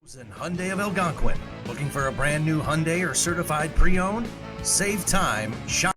Hyundai of Algonquin. Looking for a brand new Hyundai or certified pre-owned? Save time. Shop.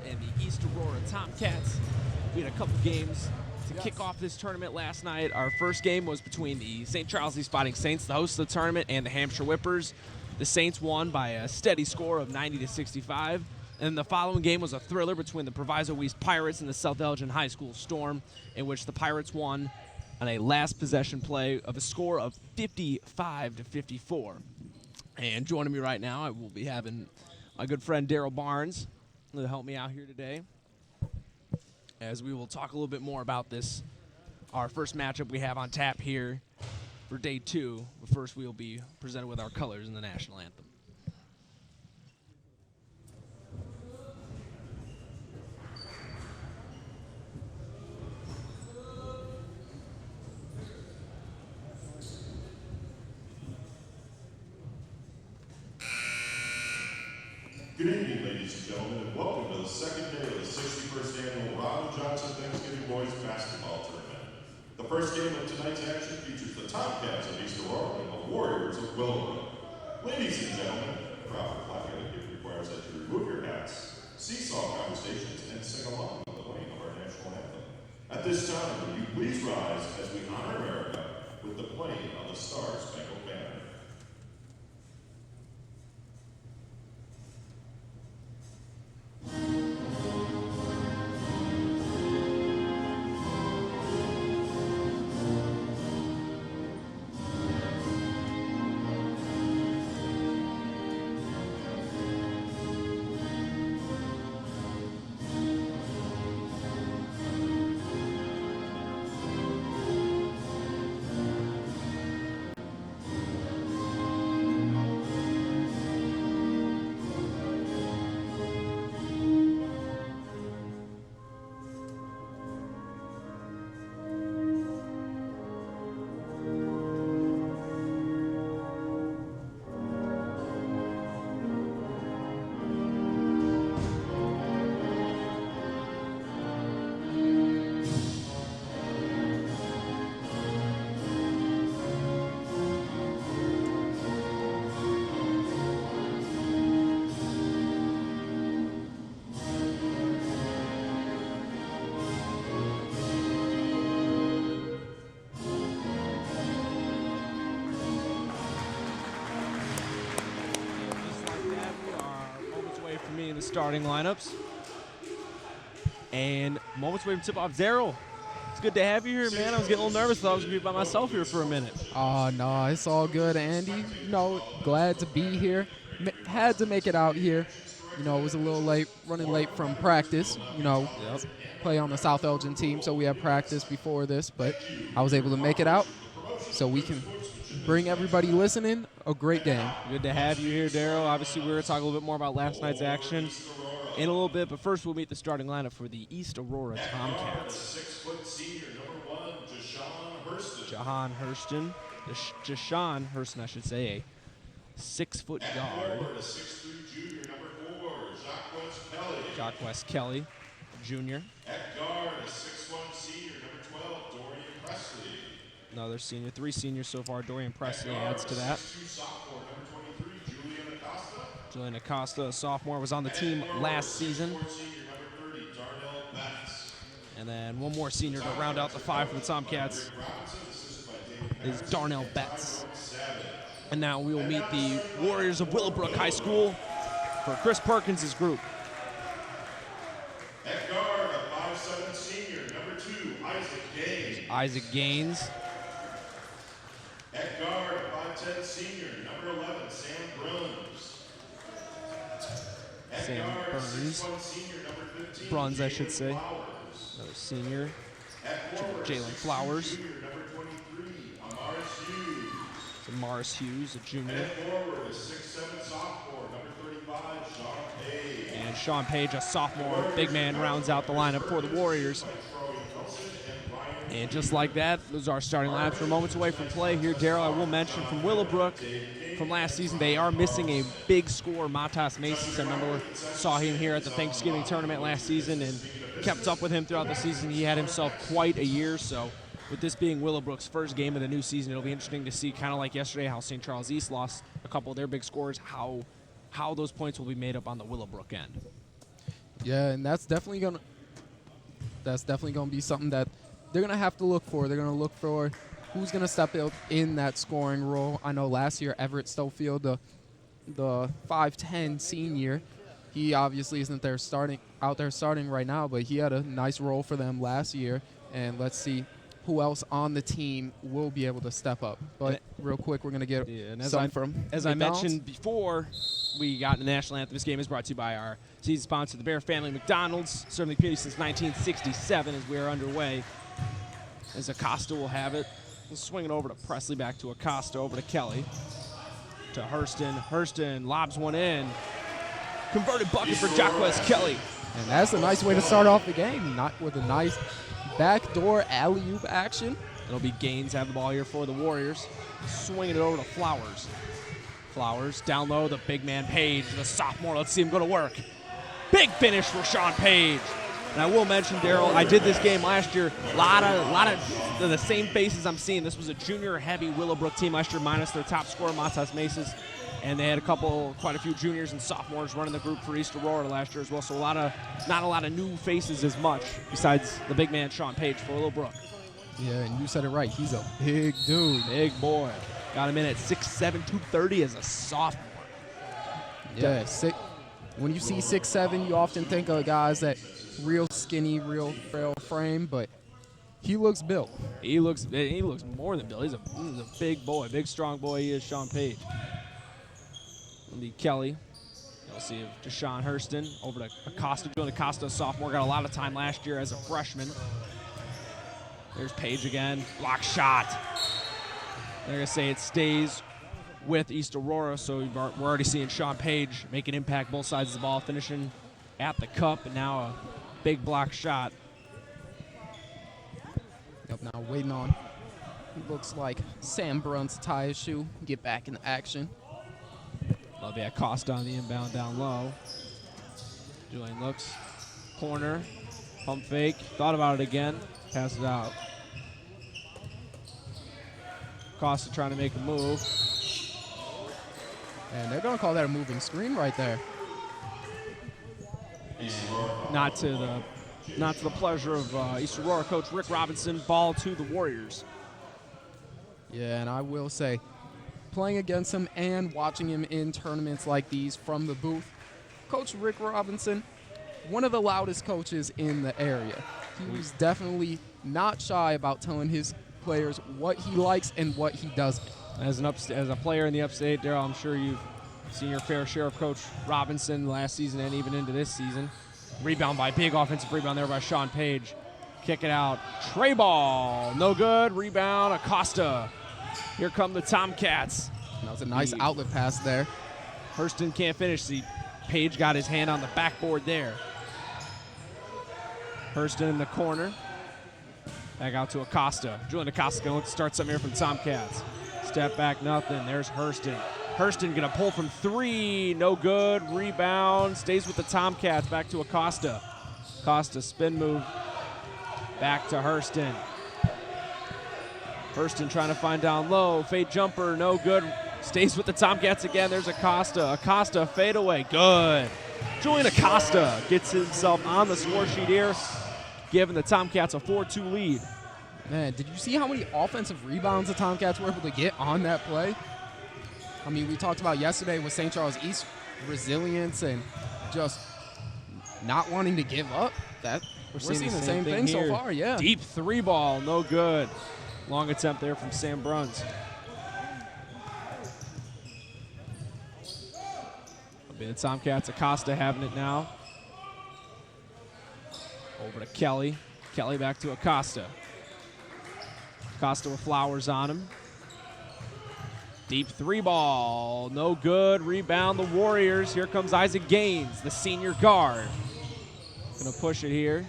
And the East Aurora Tomcats. We had a couple games to kick off this tournament last night. Our first game was between the St. Charles East Fighting Saints, the hosts of the tournament, and the Hampshire Whippers. The Saints won by a steady score of 90-65. And the following game was a thriller between the Proviso East Pirates and the South Elgin High School Storm, in which the Pirates won on a last possession play of a score of 55-54. And joining me right now, I will be having my good friend Daryl Barnes to help me out here today, as we will talk a little bit more about this, our first matchup we have on tap here for day 2. But first, we will be presented with our colors in the national anthem. Good evening, ladies and gentlemen, and welcome to the second day of the 61st annual Ronald Johnson Thanksgiving Boys Basketball Tournament. The first game of tonight's action features the Tomcats of East Aurora and the Warriors of Willowbrook. Ladies and gentlemen, proper flag etiquette requires that you remove your hats, seesaw conversations, and sing along with the playing of our national anthem. At this time, will you please rise as we honor America with the playing of the Star Spangled Banner. Starting lineups. And moments away from tip-off. Daryl, it's good to have you here, man. I was getting a little nervous. Thought I was going to be by myself here for a minute. Oh, no, it's all good, Andy. Glad to be here. Had to make it out here. It was a little late, running late from practice. Play on the South Elgin team, so we had practice before this, but I was able to make it out so we can bring everybody listening a great game. Good to have you here, Daryl. Obviously, we're going to talk a little bit more about last night's action in a little bit, but first we'll meet the starting lineup for the East Aurora Tomcats. 6-foot senior, number 1, Jahan Hurston. Jashawn Hurston, I should say, a 6-foot guard. 6'3" junior, number 4, Jacques Kelly, junior. At guard, a 6'1" senior, number 12, Dorian Presley. Another senior. 3 seniors so far. Dorian Presley adds to that. 6'2" sophomore, number 23, Julian Acosta, a sophomore, was on the team last season. And then one more senior to round out the five for the Tomcats is Darnell Betts. And now we will meet the Warriors of Willowbrook High School for Chris Perkins' group. At guard, a 5'7" senior, number 2, Isaac Gaines. Isaac Gaines. At guard, a 5'10" senior, number 11, Sam Bruns. At Sam guard, Burns. 6'1" senior, number 15, Bruns, I should Jalen say. Flowers. Another senior. At forward, Jalen 6'2" Flowers. junior, number 23, Amaris Hughes. So Morris Hughes, a junior. At forward, a 6'7" sophomore, number 35, Sean Page. And Sean Page, a sophomore, big man, rounds out the lineup for the Warriors. And just like that, those are our starting lineups. We're moments away from play here. Daryl, I will mention from Willowbrook from last season, they are missing a big scorer, Matas Macy's. I remember saw him here at the Thanksgiving tournament last season and kept up with him throughout the season. He had himself quite a year, so with this being Willowbrook's first game of the new season, it'll be interesting to see, kind of like yesterday, how St. Charles East lost a couple of their big scorers, how those points will be made up on the Willowbrook end. Yeah, and that's definitely gonna be something that they're gonna have to look for. They're gonna look for who's gonna step up in that scoring role. I know last year Everett Stofield, the 5'10" senior, he obviously isn't out there starting right now, but he had a nice role for them last year. And let's see who else on the team will be able to step up. But real quick, we're going to get As I mentioned before, we got the national anthem. This game is brought to you by our season sponsor, the Bear Family McDonald's, serving the community since 1967 as we are underway. As Acosta will have it. We'll swing it over to Presley, back to Acosta, over to Kelly. To Hurston. Hurston lobs one in. Converted bucket for Jacquez Kelly. And that's a nice way to start off the game, not with a nice backdoor alley-oop action. It'll be Gaines have the ball here for the Warriors. Swinging it over to Flowers. Flowers down low, the big man Page, the sophomore. Let's see him go to work. Big finish for Sean Page. And I will mention, Daryl, I did this game last year. A lot of the same faces I'm seeing. This was a junior-heavy Willowbrook team last year, minus their top scorer, Matas Maces. And they had quite a few juniors and sophomores running the group for East Aurora last year as well. So not a lot of new faces as much, besides the big man Sean Page for Willowbrook. Yeah, and you said it right. He's a big dude. Big boy. Got him in at 6'7", 230 as a sophomore. Yeah, when you see 6'7", you often think of guys that real skinny, real frail frame, but he looks built. He looks more than built. He's a big boy, big strong boy. He is Sean Page. It'll be Kelly. You'll see Deshaun Hurston over to Acosta. Julian Acosta, sophomore, got a lot of time last year as a freshman. There's Page again. Block shot. They're going to say it stays with East Aurora, so we're already seeing Sean Page make an impact both sides of the ball, finishing at the cup, and now a big block shot. Yep, now waiting on, looks like Sam Bruns to tie his shoe, get back in action. Love that Acosta on the inbound down low. Julian looks, corner, pump fake, thought about it again, passes it out. Acosta trying to make a move. And they're going to call that a moving screen right there. And not to the pleasure of East Aurora coach Rick Robinson. Ball to the Warriors. Yeah, and I will say, playing against him and watching him in tournaments like these from the booth, Coach Rick Robinson, one of the loudest coaches in the area. He was definitely not shy about telling his players what he likes and what he doesn't. As a player in the upstate, Daryl, I'm sure you've seen your fair share of Coach Robinson last season and even into this season. Rebound big offensive rebound there by Sean Page. Kick it out. Tray ball. No good. Rebound. Acosta. Here come the Tomcats. That was a nice outlet pass there. Hurston can't finish. See, Page got his hand on the backboard there. Hurston in the corner. Back out to Acosta. Julian Acosta going to start something here from Tomcats. Step back, nothing. There's Hurston. Hurston going to pull from three. No good. Rebound. Stays with the Tomcats. Back to Acosta. Acosta spin move. Back to Hurston. Hurston trying to find down low. Fade jumper. No good. Stays with the Tomcats again. There's Acosta. Acosta, fadeaway. Good. Julian Acosta gets himself on the score sheet here, giving the Tomcats a 4-2 lead. Man, did you see how many offensive rebounds the Tomcats were able to get on that play? I mean, we talked about yesterday with St. Charles East resilience and just not wanting to give up. That we're seeing the same thing so far, yeah. Deep three ball, no good. Long attempt there from Sam Bruns. The Tomcats, Acosta having it now. Over to Kelly. Kelly back to Acosta. Acosta with Flowers on him. Deep three ball, no good. Rebound the Warriors. Here comes Isaac Gaines, the senior guard. Gonna push it here.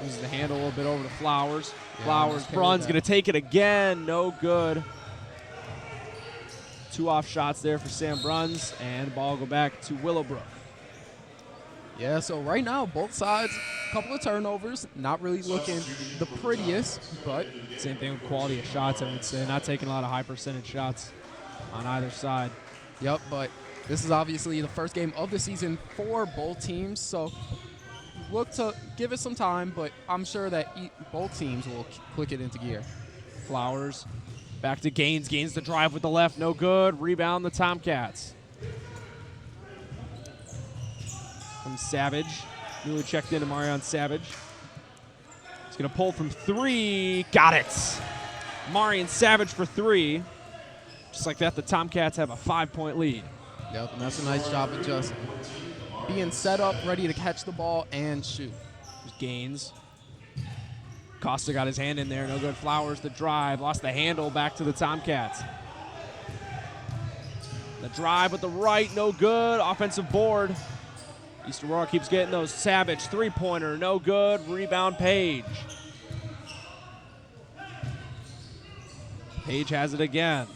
Uses the handle a little bit over to Flowers. Yeah, Flowers, Bruns gonna take it again, no good. 2 off shots there for Sam Bruns, and the ball will go back to Willowbrook. Yeah, so right now, both sides, a couple of turnovers, not really looking the prettiest, but Same thing with quality of shots, I would say. Not taking a lot of high percentage shots on either side. yep, but this is obviously the first game of the season for both teams, so look to give it some time, but I'm sure that both teams will click it into gear. Flowers back to Gaines. Gaines the drive with the left, no good. Rebound the Tomcats. From Savage. Newly checked into Marion Savage. He's going to pull from 3. Got it. Marion Savage for 3. Just like that, the Tomcats have a 5-point lead. Yep, and that's a nice job of just being set up, ready to catch the ball and shoot. There's Gaines. Costa got his hand in there, no good. Flowers the drive, lost the handle, back to the Tomcats. The drive with the right, no good. Offensive board. East Aurora keeps getting those. Savage, three-pointer, no good. Rebound, Page. Page has it again.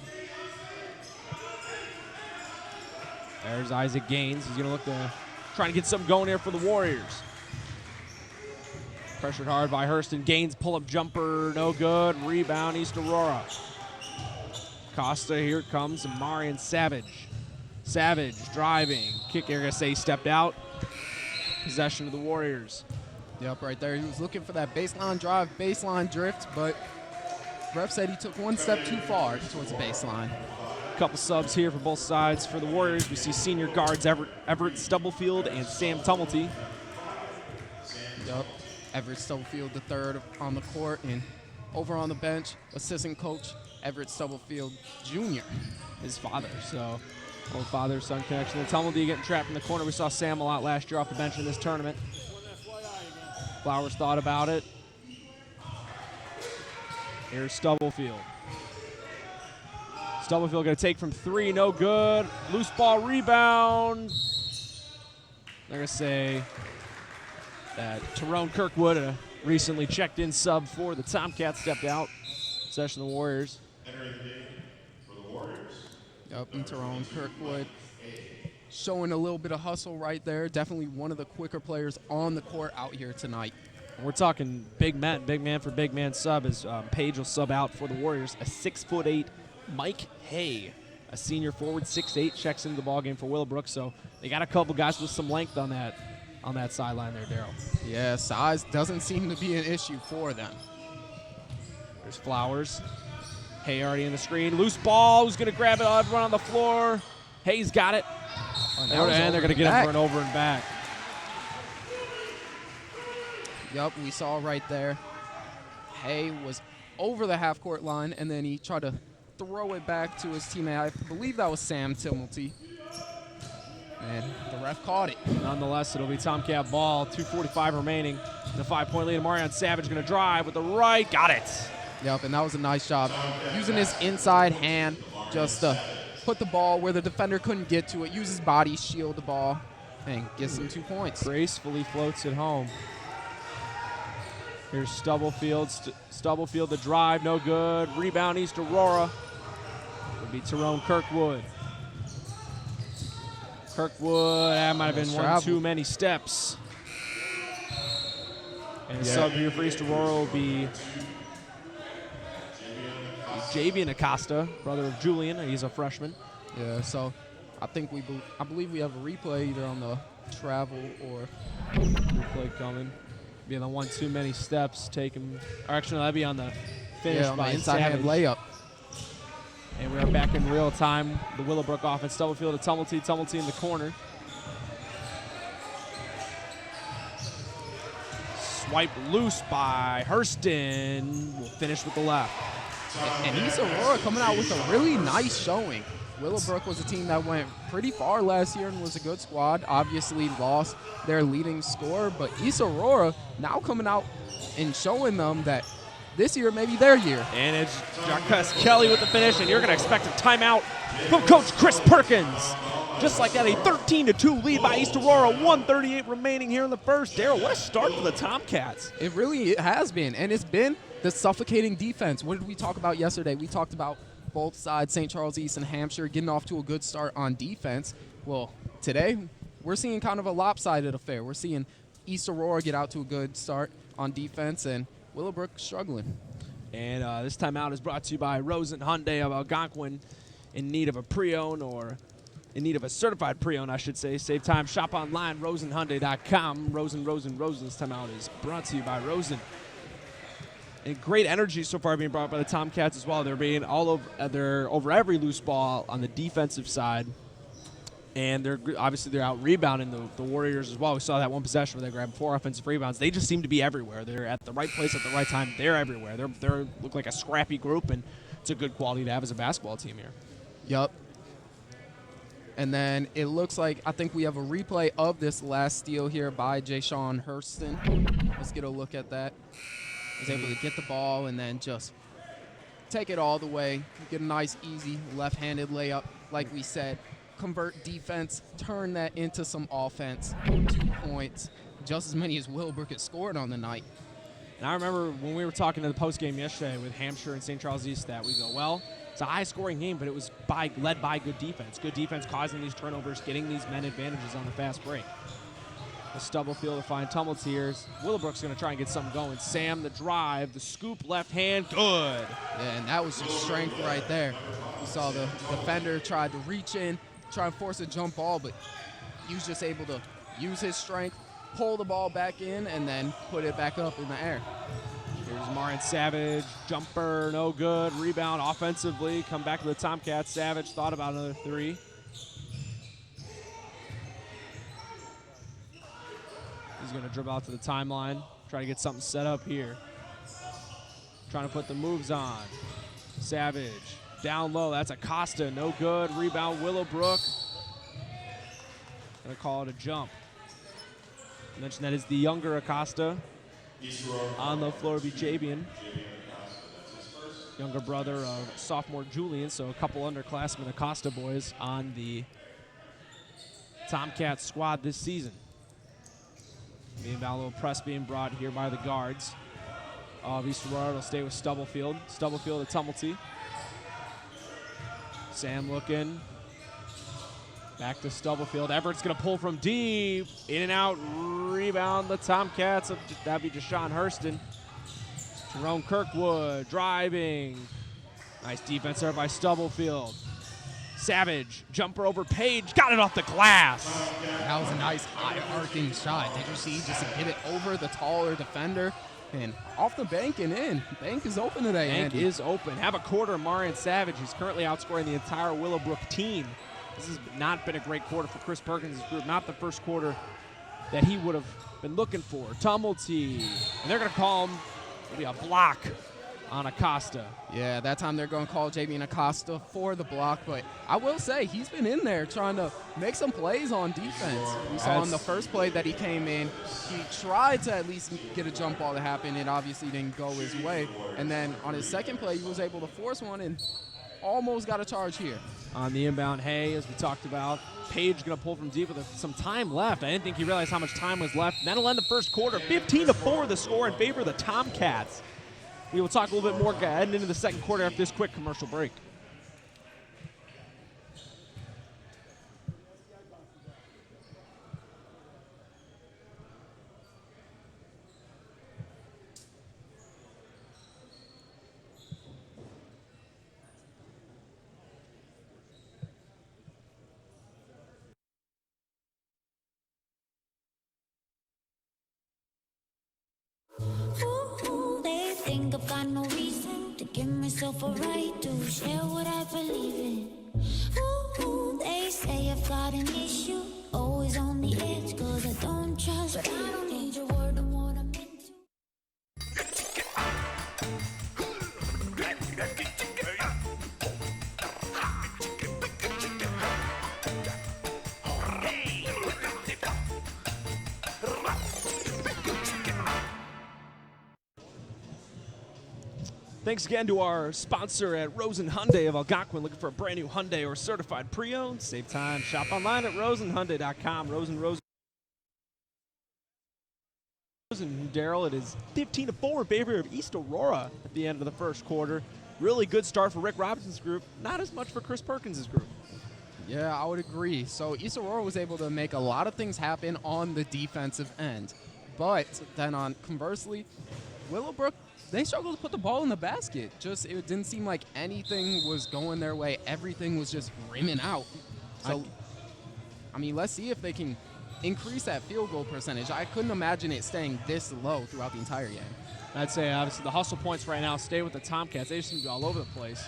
There's Isaac Gaines. He's going to look to trying to get something going here for the Warriors. Pressured hard by Hurston. Gaines pull-up jumper, no good. Rebound, East Aurora. Costa, here it comes, and Marion Savage. Savage driving. Kick, you're going to say he stepped out. Possession of the Warriors. Yep, right there. He was looking for that baseline drive, baseline drift, but ref said he took one step too far towards the baseline. Couple subs here for both sides. For the Warriors, we see senior guards Everett Stubblefield and Sam Tumulty. Yep. Everett Stubblefield, the third on the court, and over on the bench, assistant coach Everett Stubblefield Jr., his father. So, old father-son connection. The Tumulty getting trapped in the corner. We saw Sam a lot last year off the bench in this tournament. Flowers thought about it. Here's Stubblefield. Stubblefield going to take from 3, no good. Loose ball rebound. They're going to say that Tyrone Kirkwood, a recently checked in sub for the Tomcats, stepped out. Possession of the Warriors. Entering the game for the Warriors. Yep, and Tyrone Kirkwood showing a little bit of hustle right there. Definitely one of the quicker players on the court out here tonight. We're talking big man for big man sub as Page will sub out for the Warriors. A 6'8" Mike Hay, a senior forward, 6'8", checks into the ballgame for Willowbrook. So they got a couple guys with some length on that sideline there, Daryl. Yeah, size doesn't seem to be an issue for them. There's Flowers. Hay already in the screen. Loose ball. Who's going to grab it? Run on the floor. Hay's got it. And they're going to get him for an over and back. Yep, we saw right there. Hay was over the half-court line, and then he tried to throw it back to his teammate. I believe that was Sam Tumulty. And the ref caught it. Nonetheless, it'll be Tomcat ball. 2:45 remaining. The 5-point lead. Marion Savage going to drive with the right. Got it. Yep, and that was a nice job. Using his inside hand just to put the ball where the defender couldn't get to it. Use his body, shield the ball, and gets him 2 points. Gracefully floats it home. Here's Stubblefield. Stubblefield the drive, no good. Rebound East Aurora. Would be Tyrone Kirkwood. Kirkwood, that might have been one too many steps. And the sub here for East Aurora will be Javian Acosta, brother of Julian. He's a freshman. Yeah, so I believe we have a replay either on the travel or Replay coming. Be on the one too many steps. Take him. Or actually, that'd be on the finish on by the inside hand Savage. layup. And we are back in real time. The Willowbrook offense. Double field to Tumulty. Tumulty in the corner. Swipe loose by Hurston. Will finish with the left. And East Aurora coming out with a really nice showing. Willowbrook was a team that went pretty far last year and was a good squad. Obviously lost their leading scorer, but East Aurora now coming out and showing them that this year may be their year. And it's Jacques Kelly with the finish, and you're going to expect a timeout from Coach Chris Perkins. Just like that, a 13-2 lead by East Aurora, 1:38 remaining here in the first. Darryl, what a start for the Tomcats. It really has been, and it's been the suffocating defense. What did we talk about yesterday? We talked about both sides, St. Charles East and Hampshire, getting off to a good start on defense. Well, today we're seeing kind of a lopsided affair. We're seeing East Aurora get out to a good start on defense, and Willowbrook struggling. And this timeout is brought to you by Rosen Hyundai of Algonquin. In need of a pre-owned or in need of a certified pre-owned, I should say. Save time, shop online, rosenhyundai.com. Rosen. This timeout is brought to you by Rosen. And great energy so far being brought by the Tomcats as well. They're being all over, they're over every loose ball on the defensive side. And they're out rebounding the Warriors as well. We saw that one possession where they grabbed 4 offensive rebounds. They just seem to be everywhere. They're at the right place at the right time. They're everywhere. They look like a scrappy group, and it's a good quality to have as a basketball team here. Yup. And then it looks like I think we have a replay of this last steal here by Jayshawn Hurston. Let's get a look at that. Was able to get the ball and then just take it all the way, get a nice, easy left-handed layup, like we said. Convert defense, turn that into some offense. 2 points, just as many as Willowbrook had scored on the night. And I remember when we were talking in the postgame yesterday with Hampshire and St. Charles East that we go, well, it's a high-scoring game, but it was led by good defense. Good defense causing these turnovers, getting these men advantages on the fast break. The Stubblefield to find Tumulty here. Willowbrook's going to try and get something going. Sam, the drive, the scoop, left hand, good. Yeah, and that was just strength right there. You saw the defender tried to reach in, try and force a jump ball, but he was just able to use his strength, pull the ball back in, and then put it back up in the air. Here's Marion Savage, jumper, no good. Rebound offensively, come back to the Tomcats. Savage thought about another 3. He's going to dribble out to the timeline, try to get something set up here. Trying to put the moves on. Savage, down low, that's Acosta, no good. Rebound, Willowbrook. Going to call it a jump. I mentioned that is the younger Acosta. On the floor will be Javian, younger brother of sophomore Julian, so a couple underclassmen Acosta boys on the Tomcats squad this season. Meanwhile, a little press being brought here by the guards. East Aurora will stay with Stubblefield. Stubblefield to Tumulty. Sam looking. Back to Stubblefield. Everett's going to pull from deep. In and out. Rebound the Tomcats. That'd be Jayshawn Hurston. Jerome Kirkwood driving. Nice defense there by Stubblefield. Savage, jumper over Page, got it off the glass. That was a nice high arcing shot. Did you see? Just to get it over the taller defender and off the bank and in. Bank is open today, Bank Andy. is open. Have a quarter, Marion Savage. He's currently outscoring the entire Willowbrook team. This has not been a great quarter for Chris Perkins' group. Not the first quarter that he would have been looking for. Tumulty, and they're going to call him maybe a block on Acosta. Yeah, that time they're going to call Javian Acosta for the block, but I will say he's been in there trying to make some plays on defense. We saw on the first play that he came in, he tried to at least get a jump ball to happen. It obviously didn't go his way. And then on his second play, he was able to force one and almost got a charge here. On the inbound, Hay, as we talked about. Page going to pull from deep with some time left. I didn't think he realized how much time was left. That'll end the first quarter. 15-4 the score in favor of the Tomcats. We will talk a little bit more heading into the second quarter after this quick commercial break. Ooh, they think I've got no reason to give myself a right to share what I believe in. Ooh, they say I've got an issue, always on the edge, cause I don't trust. But I don't need your word on what I'm into. Thanks again to our sponsor at Rosen Hyundai of Algonquin. Looking for a brand new Hyundai or certified pre-owned? Save time. Shop online at rosenhyundai.com. Rosen. Daryl, it is 15-4 in favor of East Aurora at the end of the first quarter. Really good start for Rick Robinson's group. Not as much for Chris Perkins' group. Yeah, I would agree. So East Aurora was able to make a lot of things happen on the defensive end. But then conversely, Willowbrook, they struggled to put the ball in the basket. It didn't seem like anything was going their way. Everything was just rimming out. So, I mean, let's see if they can increase that field goal percentage. I couldn't imagine it staying this low throughout the entire game. I'd say, obviously, the hustle points right now stay with the Tomcats. They just seem to be all over the place.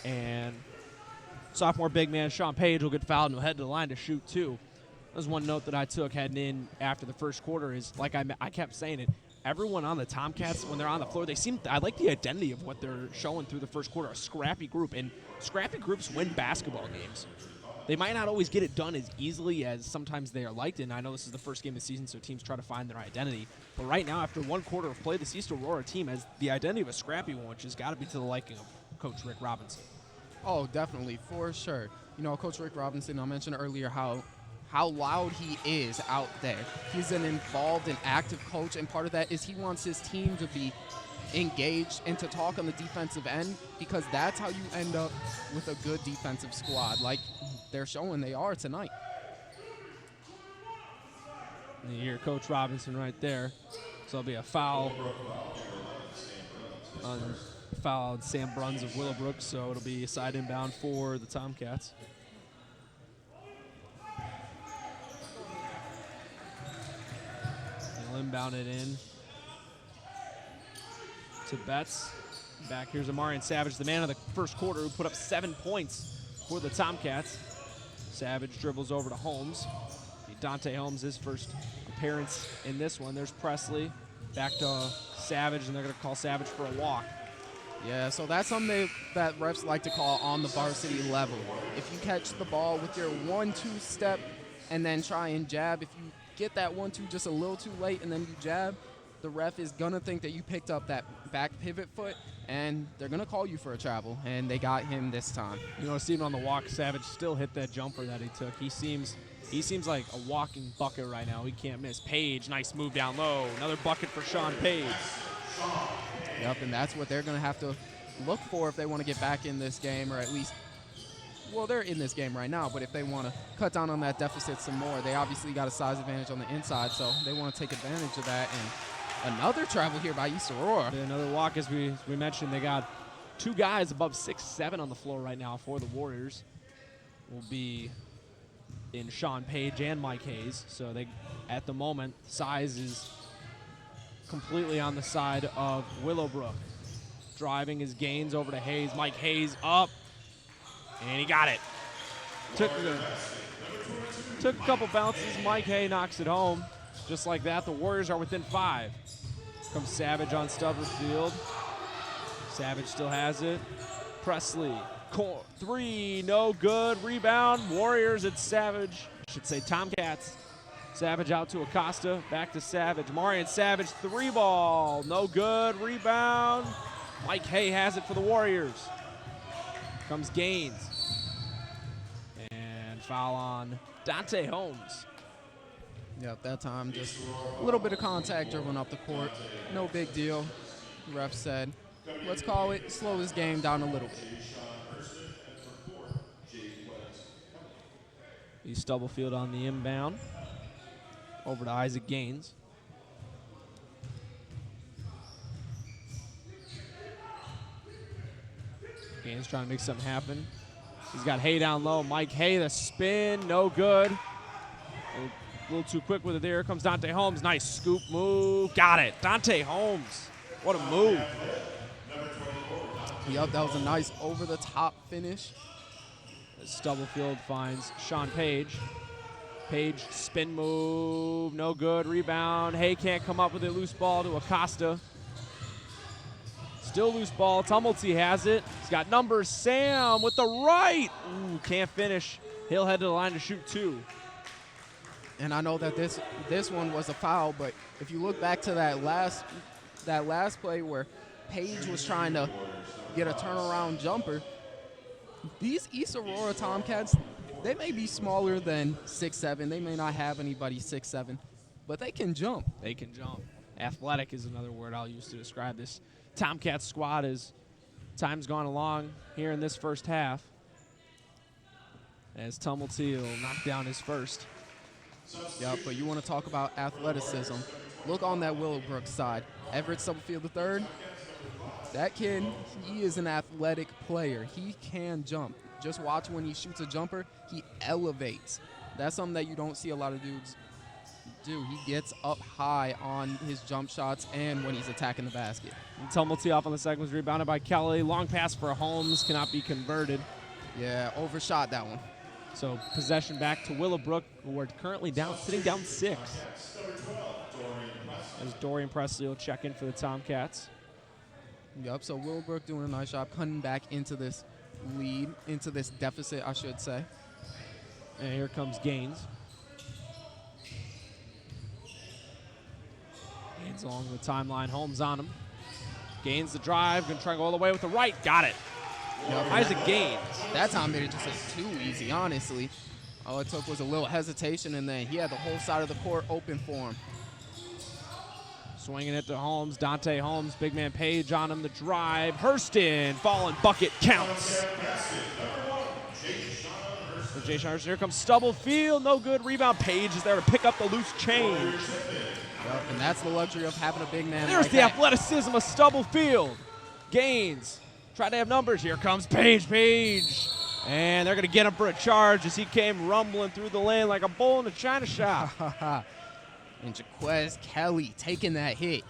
And sophomore big man Sean Page will get fouled and he'll head to the line to shoot, too. There's one note that I took heading in after the first quarter is, like I kept saying it, everyone on the Tomcats, when they're on the floor, I like the identity of what they're showing through the first quarter, a scrappy group. And scrappy groups win basketball games. They might not always get it done as easily as sometimes they are liked, and I know this is the first game of the season, so teams try to find their identity. But right now, after one quarter of play, this East Aurora team has the identity of a scrappy one, which has got to be to the liking of Coach Rick Robinson. Oh, definitely, for sure. You know, Coach Rick Robinson, I mentioned earlier how loud he is out there. He's an involved and active coach, and part of that is he wants his team to be engaged and to talk on the defensive end, because that's how you end up with a good defensive squad, like they're showing they are tonight. And you hear Coach Robinson right there. So it'll be a foul on Sam Bruns of Willowbrook, so it'll be a side inbound for the Tomcats. They'll inbound it in to Betts. Back here's Amarian Savage, the man of the first quarter, who put up 7 points for the Tomcats. Savage dribbles over to Holmes. Dante Holmes, his first appearance in this one. There's Presley. Back to Savage, and they're going to call Savage for a walk. Yeah, so that's something that refs like to call on the varsity level. If you catch the ball with your 1-2 step and then try and jab, if you get that 1-2 just a little too late and then you jab, the ref is going to think that you picked up that back pivot foot, and they're going to call you for a travel, and they got him this time. You know, even on the walk, Savage still hit that jumper that he took. He seems like a walking bucket right now. He can't miss. Page, nice move down low. Another bucket for Sean Page. Yep, and that's what they're going to have to look for if they want to get back in this game, or at least, well, they're in this game right now, but if they want to cut down on that deficit some more, they obviously got a size advantage on the inside, so they want to take advantage of that. And another travel here by East Aurora. Another walk, as we mentioned. They got two guys above 6'7" on the floor right now for the Warriors. Will be in Sean Page and Mike Hayes. So they, at the moment, size is completely on the side of Willowbrook. Driving his gains over to Hayes. Mike Hayes up, and he got it. Took a couple bounces. Mike Hayes knocks it home. Just like that, the Warriors are within 5. Comes Savage on Stubberfield. Savage still has it. Presley, three, no good. Rebound, Warriors. It's Savage. I should say Tomcats. Savage out to Acosta, back to Savage. Marion Savage, 3 ball, no good. Rebound. Mike Hay has it for the Warriors. Comes Gaines. And foul on Dante Holmes. Yep, that time just a little bit of contact driven up the court. No big deal. The ref said, let's call it, slow this game down a little bit. He's Stubblefield on the inbound. Over to Isaac Gaines. Gaines trying to make something happen. He's got Hay down low. Mike Hay, the spin, no good. A little too quick with it there. Comes Dante Holmes. Nice scoop move. Got it. Dante Holmes. What a move. Yep, that was a nice over-the-top finish. Stubblefield finds Sean Page. Page spin move. No good. Rebound. Hay can't come up with it. Loose ball to Acosta. Still loose ball. Tumulty has it. He's got numbers. Sam with the right. Ooh, can't finish. He'll head to the line to shoot 2. And I know that this one was a foul, but if you look back to that last play where Page was trying to get a turnaround jumper, these East Aurora Tomcats, they may be smaller than 6'7". They may not have anybody 6'7", but they can jump. They can jump. Athletic is another word I'll use to describe this Tomcats squad as time's gone along here in this first half. As Tumulty will knock down his first. Yeah, but you want to talk about athleticism. Look on that Willowbrook side. Everett Stubblefield III, that kid, he is an athletic player. He can jump. Just watch when he shoots a jumper, he elevates. That's something that you don't see a lot of dudes do. He gets up high on his jump shots and when he's attacking the basket. And Tumulty off on the second was rebounded by Kelly. Long pass for Holmes, cannot be converted. Yeah, overshot that one. So possession back to Willowbrook, who are currently sitting down 6. As Dorian Presley will check in for the Tomcats. Yep, so Willowbrook doing a nice job cutting back into this lead, into this deficit, I should say. And here comes Gaines. Gaines along the timeline, Holmes on him. Gaines the drive, gonna try to go all the way with the right, got it. Yep. Isaac Gaines. That time made it just too easy, honestly. All it took was a little hesitation, and then he had the whole side of the court open for him. Swinging it to Holmes, Dante Holmes, big man Page on him, the drive. Hurston, falling bucket counts. For Jay Hurston, here comes Stubblefield, no good, rebound. Page is there to pick up the loose change. Yep, and that's the luxury of having a big man There's like the that. athleticism of Stubblefield. Gaines, try to have numbers. Here comes Page. And they're going to get him for a charge as he came rumbling through the lane like a bull in a china shop. And Jaquez Kelly taking that hit.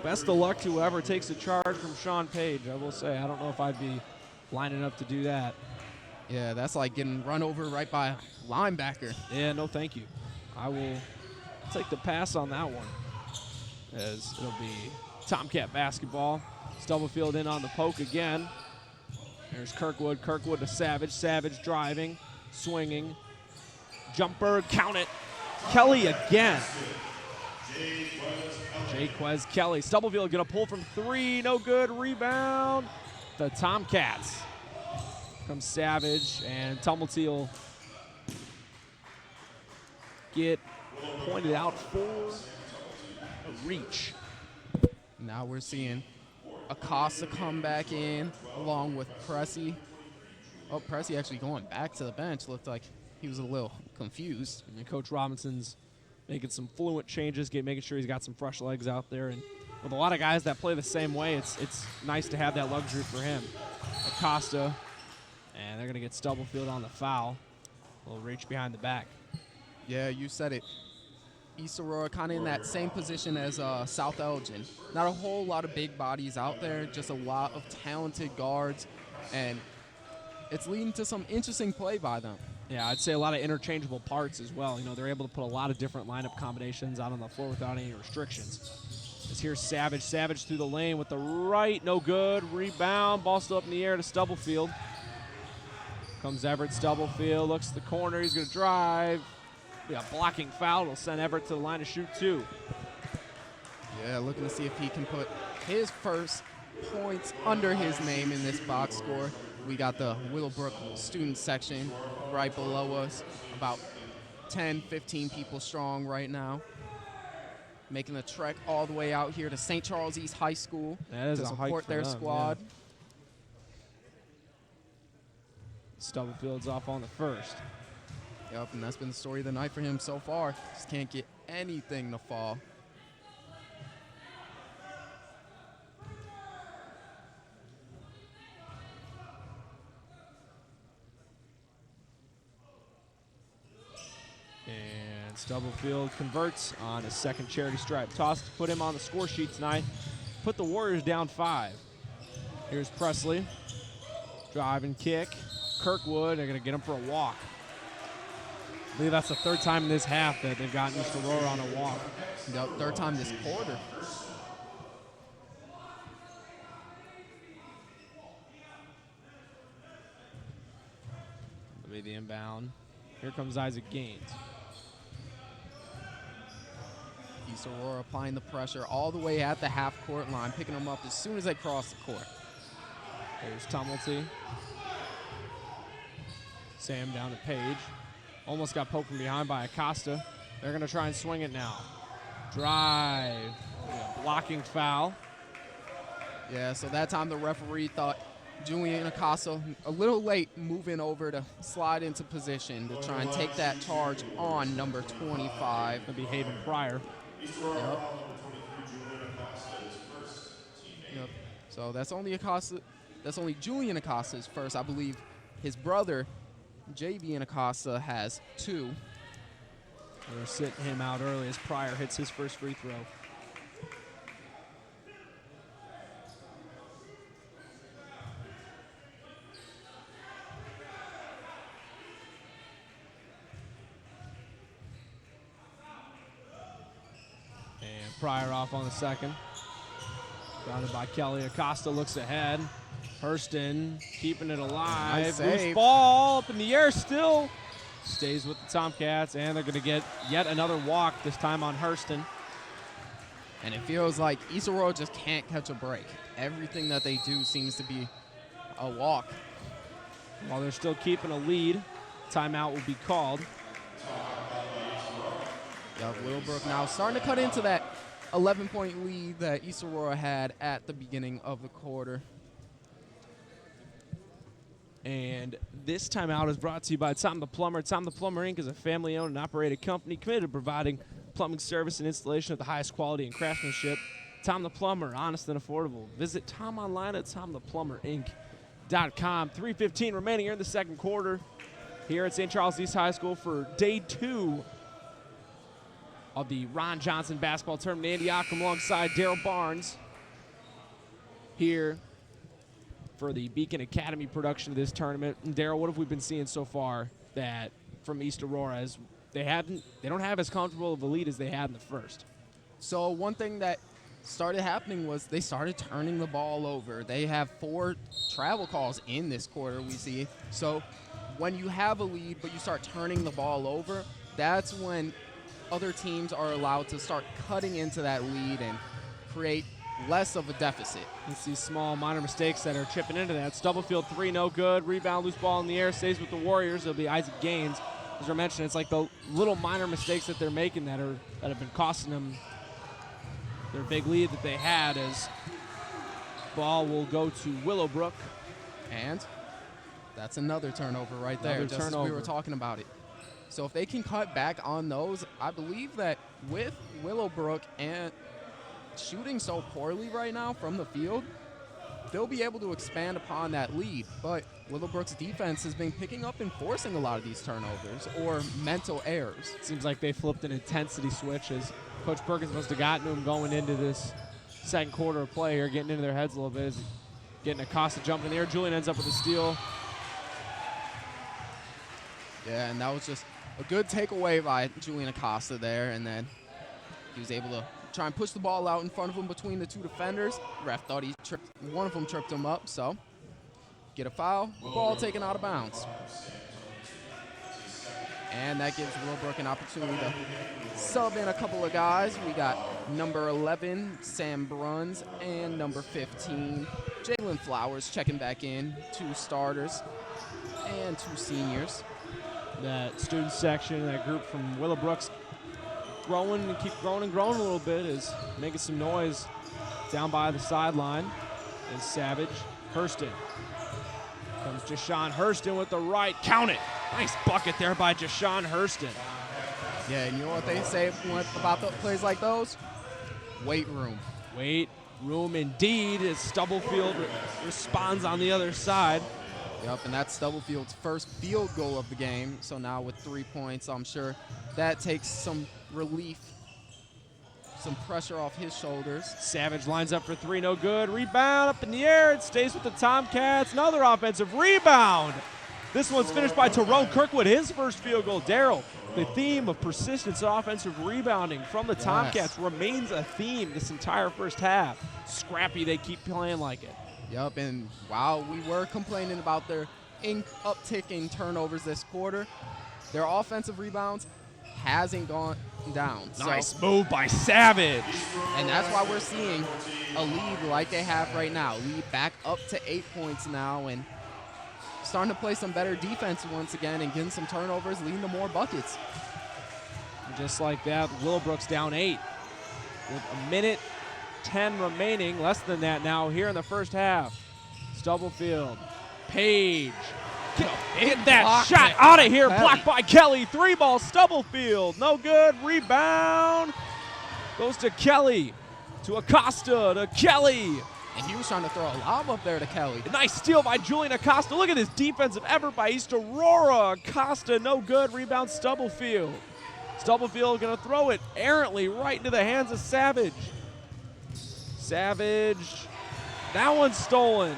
Best of luck to whoever takes a charge from Sean Page. I will say, I don't know if I'd be lining up to do that. Yeah, that's like getting run over right by a linebacker. Yeah, no thank you. I will take the pass on that one, as it'll be Tomcat basketball. Stubblefield in on the poke again. There's Kirkwood to Savage. Savage driving, swinging. Jumper, count it. Kelly again. Jaquez Kelly. Stubblefield gonna pull from 3, no good, rebound. The Tomcats. Comes Savage, and Tumulty will get pointed out for a reach. Now we're seeing Acosta come back in along with Pressy. Oh, Pressy actually going back to the bench. Looked like he was a little confused. And Coach Robinson's making some fluent changes, making sure he's got some fresh legs out there. And with a lot of guys that play the same way, it's nice to have that luxury for him. Acosta, and they're going to get Stubblefield on the foul. A little reach behind the back. Yeah, you said it. East Aurora kind of in that same position as South Elgin. Not a whole lot of big bodies out there, just a lot of talented guards, and it's leading to some interesting play by them. Yeah, I'd say a lot of interchangeable parts as well. You know, they're able to put a lot of different lineup combinations out on the floor without any restrictions. As here's Savage. Savage through the lane with the right, no good. Rebound, ball still up in the air to Stubblefield. Comes Everett Stubblefield, looks at the corner, he's gonna drive. Yeah, blocking foul will send Everett to the line to shoot 2. Yeah, looking to see if he can put his first points under his name in this box score. We got the Willowbrook student section right below us, about 10, 15 people strong right now. Making the trek all the way out here to St. Charles East High School That is to a hike support for their them, squad. yeah. Stubblefield's off on the first. Yep, and that's been the story of the night for him so far. Just can't get anything to fall. Stubblefield converts on a second charity stripe toss to put him on the score sheet tonight. Put the Warriors down 5. Here's Presley. Drive and kick. Kirkwood, they're going to get him for a walk. I believe that's the third time in this half that they've gotten East Aurora on a walk. Yep, third time this quarter. That'll be the inbound. Here comes Isaac Gaines. East Aurora applying the pressure all the way at the half-court line, picking them up as soon as they cross the court. There's Tumulty. Sam down to Page. Almost got poked from behind by Acosta. They're going to try and swing it now. Drive. Yeah, blocking foul. Yeah, so that time the referee thought Julian Acosta a little late moving over to slide into position to try and take that charge on number 25. That'll be Haven Pryor. Yep. Yep. So that's only Acosta. That's only Julian Acosta's first. I believe his brother, JV Acosta, has 2. They're sitting him out early as Pryor hits his first free throw. And Pryor off on the second. Grounded by Kelly. Acosta looks ahead. Hurston keeping it alive. Nice Loose save. ball up in the air still. Stays with the Tomcats, and they're going to get yet another walk, this time on Hurston. And it feels like East Aurora just can't catch a break. Everything that they do seems to be a walk. While they're still keeping a lead, timeout will be called. Yeah, Willowbrook now starting to cut into that 11-point lead that East Aurora had at the beginning of the quarter. And this timeout is brought to you by Tom the Plumber. Tom the Plumber, Inc. is a family-owned and operated company committed to providing plumbing service and installation of the highest quality and craftsmanship. Tom the Plumber, honest and affordable. Visit Tom online at TomThePlumberInc.com. 3:15 remaining here in the second quarter here at St. Charles East High School for day 2 of the Ron Johnson basketball tournament. Andy Ockham alongside Daryl Barnes here for the Beacon Academy production of this tournament. And Daryl, what have we been seeing so far that from East Aurora? As they don't have as comfortable of a lead as they had in the first. So one thing that started happening was they started turning the ball over. They have 4 travel calls in this quarter, we see. So when you have a lead but you start turning the ball over, that's when other teams are allowed to start cutting into that lead and create less of a deficit. It's these small minor mistakes that are chipping into that. Stubblefield 3, no good. Rebound, loose ball in the air, stays with the Warriors. It'll be Isaac Gaines. As I mentioned, it's like the little minor mistakes that they're making that have been costing them their big lead that they had, as ball will go to Willowbrook. And that's another turnover right there, Another just as we turnover. were talking about it. So if they can cut back on those, I believe that with Willowbrook and shooting so poorly right now from the field, they'll be able to expand upon that lead. But Willowbrook's defense has been picking up and forcing a lot of these turnovers or mental errors. Seems like they flipped an intensity switch, as Coach Perkins must have gotten to them going into this second quarter of play here, getting into their heads a little bit. As getting Acosta jumping in the air. Julian ends up with a steal. Yeah, and that was just a good takeaway by Julian Acosta there, and then he was able to try and push the ball out in front of him between the 2 defenders. Ref thought one of them tripped him up, so get a foul, ball taken out of bounds. And that gives Willowbrook an opportunity to sub in a couple of guys. We got number 11, Sam Bruns, and number 15, Jalen Flowers checking back in. 2 starters and 2 seniors. That student section, that group from Willowbrook's growing and keep growing and growing a little bit, is making some noise down by the sideline. And Savage, Hurston. Comes Jashawn Hurston with the right. Count it. Nice bucket there by Jashawn Hurston. Yeah, and you know what they say about the plays like those? Weight room. Weight room indeed, as Stubblefield responds on the other side. Yep, and that's Stubblefield's first field goal of the game. So now with 3 points, I'm sure that takes some relief, some pressure off his shoulders. Savage lines up for three, no good. Rebound up in the air. It stays with the Tomcats. Another offensive rebound. This one's finished by Tyrone Kirkwood, his first field goal. Daryl, the theme of persistence and offensive rebounding from the Tomcats remains a theme this entire first half. Scrappy, they keep playing like it. Yep, and while we were complaining about their uptick in turnovers this quarter, their offensive rebounds hasn't gone down. Nice move by Savage. And that's why we're seeing a lead like they have right now. Lead back up to 8 points now, and starting to play some better defense once again and getting some turnovers, leading to more buckets. And just like that, Willowbrook's down 8 with a minute 10 remaining, less than that now here in the first half. Stubblefield, Page, hit that shot out of here, blocked by Kelly. 3-ball, Stubblefield, no good. Rebound goes to Kelly, to Acosta, to Kelly. And he was trying to throw a lob up there to Kelly. A nice steal by Julian Acosta. Look at this defensive effort by East Aurora. Acosta, no good. Rebound, Stubblefield. Stubblefield going to throw it errantly right into the hands of Savage. Savage, that one's stolen.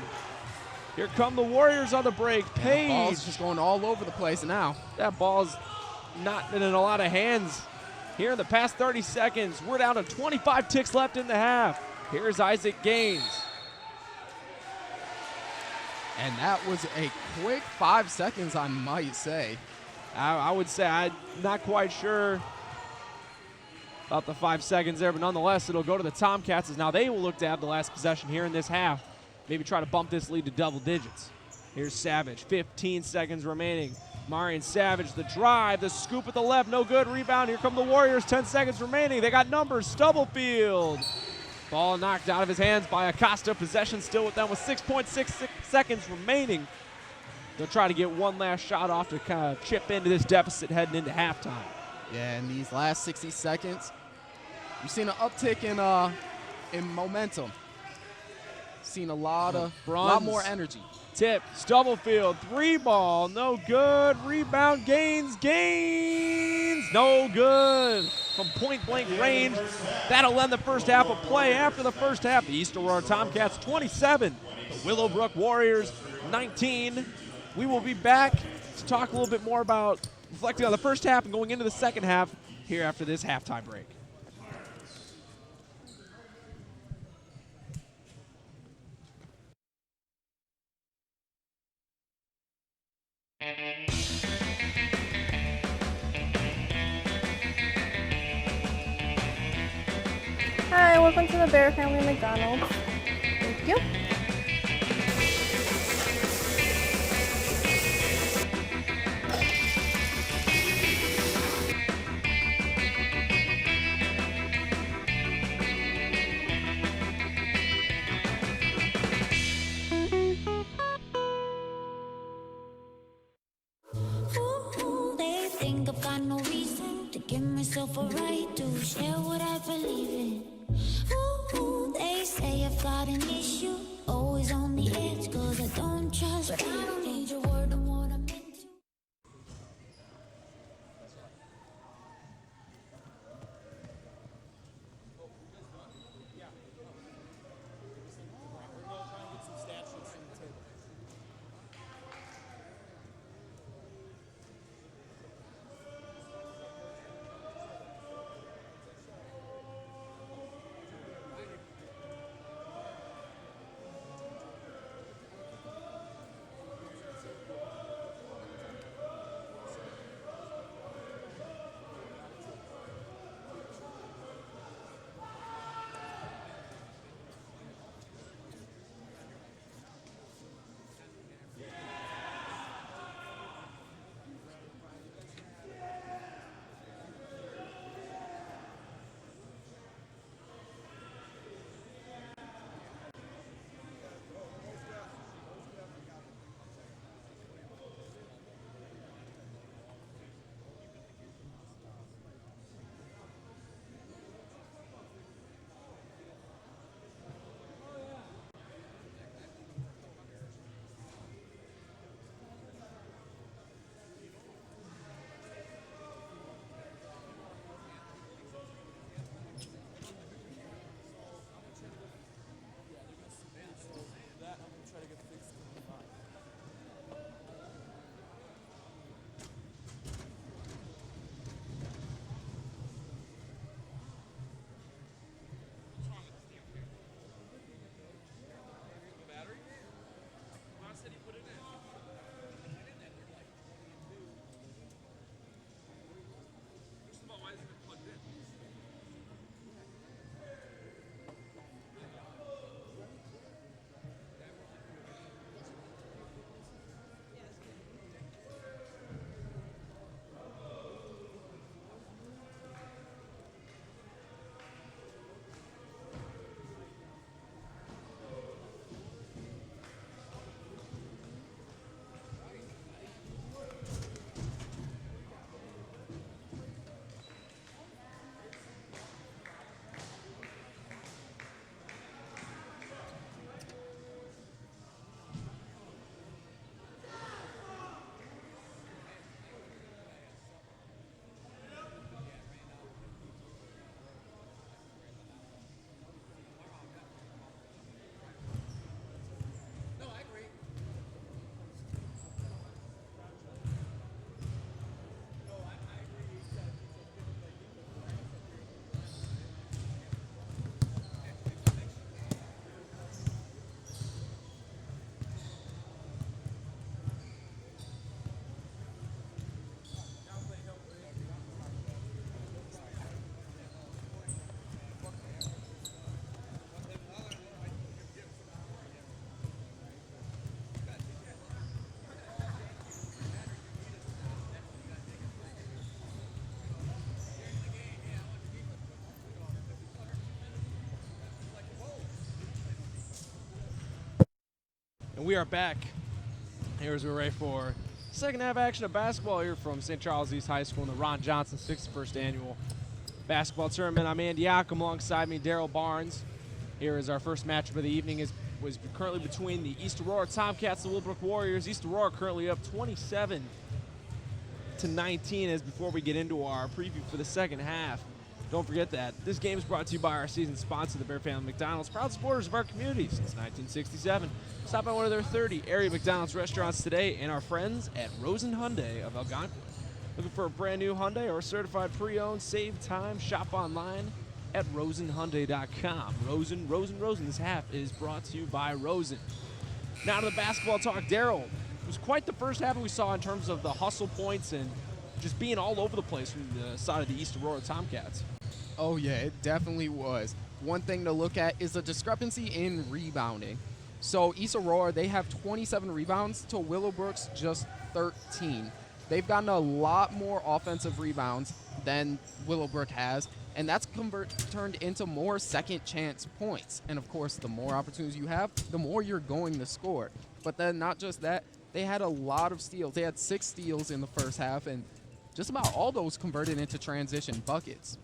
Here come the Warriors on the break. Page. The ball's just going all over the place now. That ball's not been in a lot of hands here in the past 30 seconds. We're down to 25 ticks left in the half. Here's Isaac Gaines. And that was a quick 5 seconds, I might say. I would say I'm not quite sure about the 5 seconds there, but nonetheless, it'll go to the Tomcats as now they will look to have the last possession here in this half. Maybe try to bump this lead to double digits. Here's Savage, 15 seconds remaining. Marion Savage, the drive, the scoop at the left, no good. Rebound, here come the Warriors, 10 seconds remaining. They got numbers, Stubblefield. Ball knocked out of his hands by Acosta. Possession still with them with 6.66 seconds remaining. They'll try to get one last shot off to kind of chip into this deficit heading into halftime. Yeah, in these last 60 seconds, you've seen an uptick in momentum. Seen a lot more energy. Tip, Stubblefield, 3-ball, no good. Rebound, Gaines, no good. From point-blank range, that'll end the first half of play. After the first half, the East Aurora Tomcats 27, the Willowbrook Warriors 19. We will be back to talk a little bit more about reflecting on the first half and going into the second half here after this halftime break. Hi, welcome to the Bear Family McDonald's. Thank you. Ooh, they think I've got no reason to give myself a right to share what I believe in. Ooh, they say I've got an issue, always on the edge, cause I don't trust but I don't need your word on what I'm into. And we are back. Here's we're ready for second half action of basketball here from St. Charles East High School in the Ron Johnson 61st Annual Basketball Tournament. I'm Andy Yackham, alongside me, Daryl Barnes. Here is our first matchup of the evening. Was currently between the East Aurora Tomcats and the Willowbrook Warriors. East Aurora currently up 27-19 as before we get into our preview for the second half. Don't forget that this game is brought to you by our season sponsor, the Bear Family McDonald's, proud supporters of our community since 1967. Stop by one of their 30 area McDonald's restaurants today and our friends at Rosen Hyundai of Algonquin. Looking for a brand new Hyundai or certified pre-owned? Save time, shop online at rosenhyundai.com. Rosen. This half is brought to you by Rosen. Now to the basketball talk. Daryl, it was quite the first half we saw in terms of the hustle points and just being all over the place from the side of the East Aurora Tomcats. Oh, yeah, it definitely was. One thing to look at is the discrepancy in rebounding. So East Aurora, they have 27 rebounds to Willowbrook's just 13. They've gotten a lot more offensive rebounds than Willowbrook has, and that's turned into more second chance points. And, of course, the more opportunities you have, the more you're going to score. But then not just that, they had a lot of steals. They had 6 steals in the first half, and just about all those converted into transition buckets.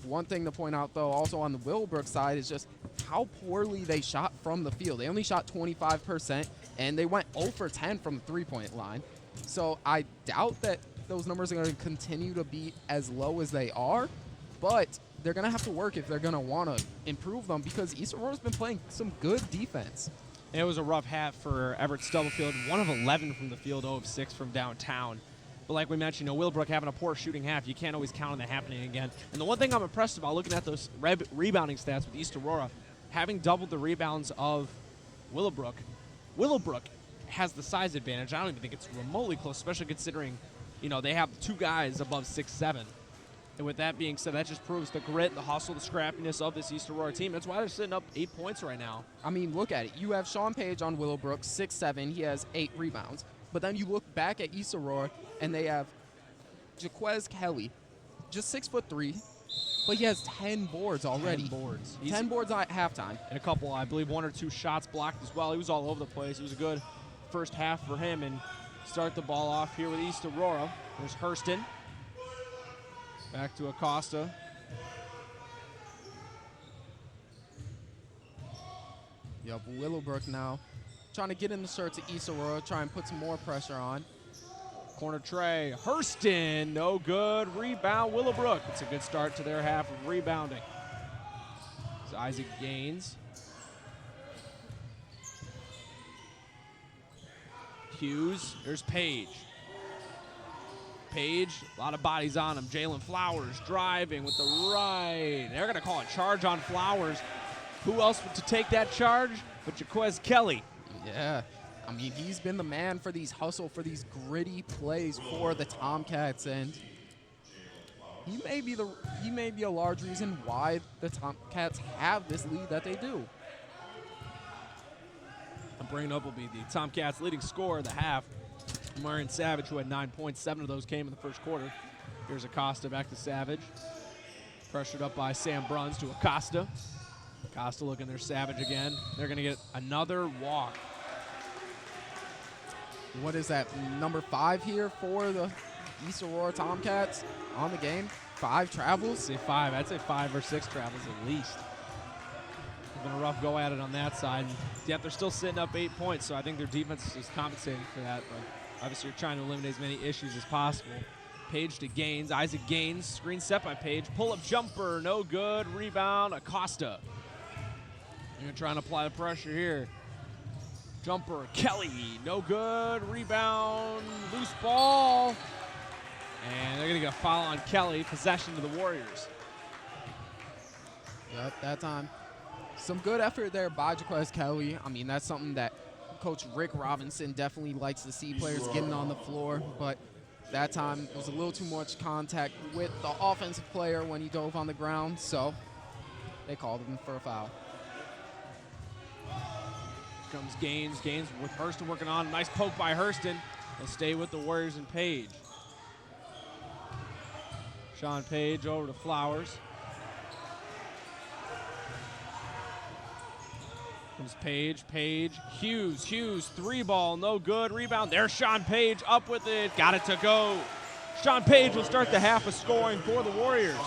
One thing to point out, though, also on the Willowbrook side is just how poorly they shot from the field. They only shot 25%, and they went 0 for 10 from the three-point line. So I doubt that those numbers are going to continue to be as low as they are, but they're going to have to work if they're going to want to improve them because East Aurora's been playing some good defense. It was a rough half for Everett Stubblefield, 1 of 11 from the field, 0 of 6 from downtown. But like we mentioned, Willowbrook having a poor shooting half, you can't always count on that happening again. And the one thing I'm impressed about looking at those rebounding stats with East Aurora, having doubled the rebounds of Willowbrook, Willowbrook has the size advantage. I don't even think it's remotely close, especially considering, they have 2 guys above 6'7". And with that being said, that just proves the grit, the hustle, the scrappiness of this East Aurora team. That's why they're sitting up 8 points right now. I mean, look at it. You have Sean Page on Willowbrook, 6'7". He has 8 rebounds. But then you look back at East Aurora, and they have Jaquez Kelly, just 6'3", but he has 10 boards already. 10 boards. 10 boards at halftime. And a couple, I believe, 1 or 2 shots blocked as well. He was all over the place. It was a good first half for him. And start the ball off here with East Aurora. There's Hurston. Back to Acosta. Yep, Willowbrook now trying to get in the shirts of East Aurora, try and put some more pressure on. Corner tray. Hurston, no good. Rebound, Willowbrook. It's a good start to their half of rebounding. It's Isaac Gaines. Hughes. There's Page. Page, a lot of bodies on him. Jalen Flowers driving with the right. They're going to call a charge on Flowers. Who else to take that charge but Jaquez Kelly? Yeah, I mean, he's been the man for these hustle, for these gritty plays for the Tomcats, and he may be a large reason why the Tomcats have this lead that they do. And bringing up will be the Tomcats' leading scorer of the half, Marion Savage, who had 9 points. 7 of those came in the first quarter. Here's Acosta back to Savage. Pressured up by Sam Bruns to Acosta. Acosta looking there, Savage again. They're going to get another walk. What is that, number 5 here for the East Aurora Tomcats on the game? 5 travels? I'd say 5. I'd say 5 or 6 travels at least. It's been a rough go at it on that side. Yet they're still sitting up 8 points, so I think their defense is compensating for that. But obviously, you're trying to eliminate as many issues as possible. Page to Gaines. Isaac Gaines. Screen set by Page. Pull-up jumper. No good. Rebound. Acosta. You're trying to apply the pressure here. Jumper. Kelly. No good. Rebound. Loose ball. And they're going to get a foul on Kelly. Possession to the Warriors. Yep, that time. Some good effort there by Jaquez Kelly. I mean, that's something that Coach Rick Robinson definitely likes to see players getting on the floor, but that time it was a little too much contact with the offensive player when he dove on the ground, so they called him for a foul. Here comes Gaines. Gaines with Hurston working on. Nice poke by Hurston. They'll stay with the Warriors and Page. Sean Page over to Flowers. Comes Page, Hughes, 3-ball, no good. Rebound, there's Sean Page up with it, got it to go. Sean Page will start the half of scoring for the Warriors.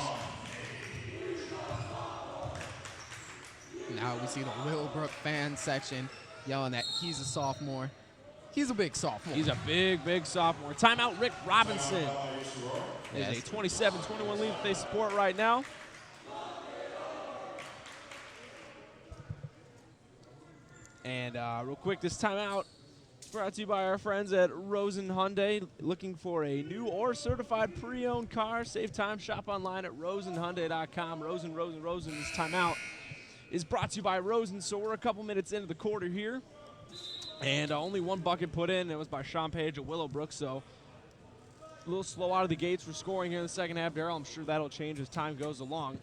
Now we see the Willowbrook fan section yelling that he's a sophomore. He's a big sophomore. He's a big sophomore. Timeout, Rick Robinson. Yes. It's a 27-21 lead that they support right now. And real quick, this timeout brought to you by our friends at Rosen Hyundai. Looking for a new or certified pre-owned car? Save time, shop online at rosenhyundai.com. Rosen. This timeout is brought to you by Rosen. So we're a couple minutes into the quarter here. And only one bucket put in. It was by Sean Page at Willowbrook. So a little slow out of the gates for scoring here in the second half, Darryl. I'm sure that'll change as time goes along.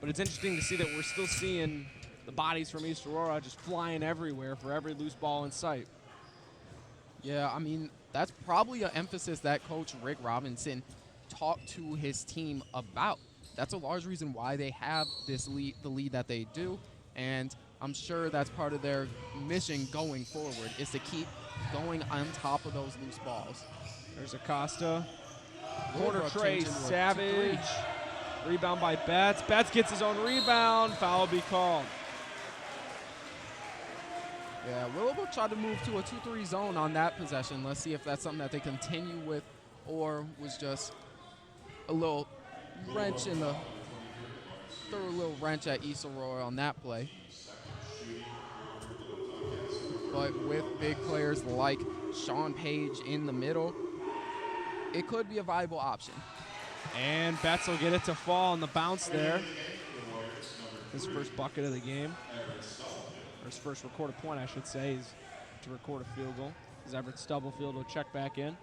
But it's interesting to see that we're still seeing the bodies from East Aurora just flying everywhere for every loose ball in sight. Yeah, I mean, that's probably an emphasis that Coach Rick Robinson talked to his team about. That's a large reason why they have this lead, the lead that they do, and I'm sure that's part of their mission going forward is to keep going on top of those loose balls. There's Acosta. Corner Willowbrook tray, changing to a Savage. 2-3. Rebound by Betts. Betts gets his own rebound. Foul be called. Yeah, Willowbrook tried to move to a 2-3 zone on that possession. Let's see if that's something that they continue with or was just a little wrench in the threw a little wrench at East Aurora on that play. But with big players like Sean Page in the middle, it could be a viable option. And Betts will get it to fall on the bounce there. His first bucket of the game. Or his first recorded point, I should say, is to record a field goal. As Everett Stubblefield will check back in.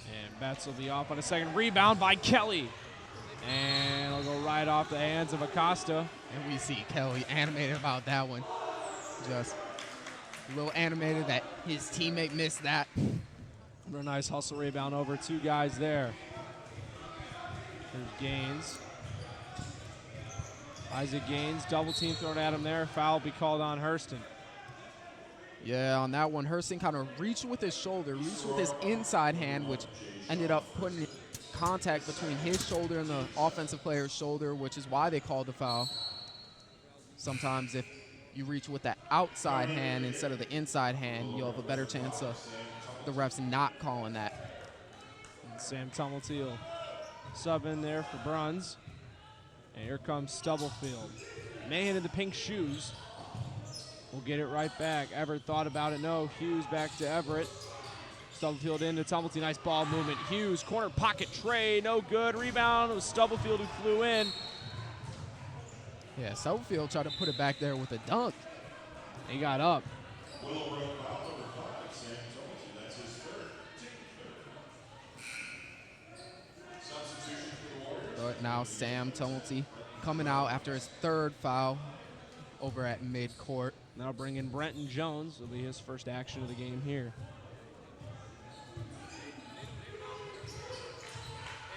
And Betts will be off on a second. Rebound by Kelly. And it'll go right off the hands of Acosta. And we see Kelly animated about that one. Just a little animated that his teammate missed that. Real nice hustle rebound over two guys there. There's Gaines. Isaac Gaines, double team thrown at him there. Foul be called on Hurston. Yeah, on that one, Hurston kind of reached with his shoulder, reached with his inside hand, which ended up putting contact between his shoulder and the offensive player's shoulder, which is why they called the foul. Sometimes if you reach with that outside hand instead of the inside hand, you'll have a better chance of the refs not calling that. And Sam Tumulty will sub in there for Bruns. And here comes Stubblefield. Man in the pink shoes. We'll get it right back. Everett thought about it. No. Hughes back to Everett. Stubblefield into Tumulty. Nice ball movement. Hughes, corner pocket tray. No good. Rebound. It was Stubblefield who flew in. Yeah, Stubblefield tried to put it back there with a dunk. He got up. But now Sam Tumulty coming out after his third foul over at midcourt. Now bring in Brenton Jones. Will be his first action of the game here.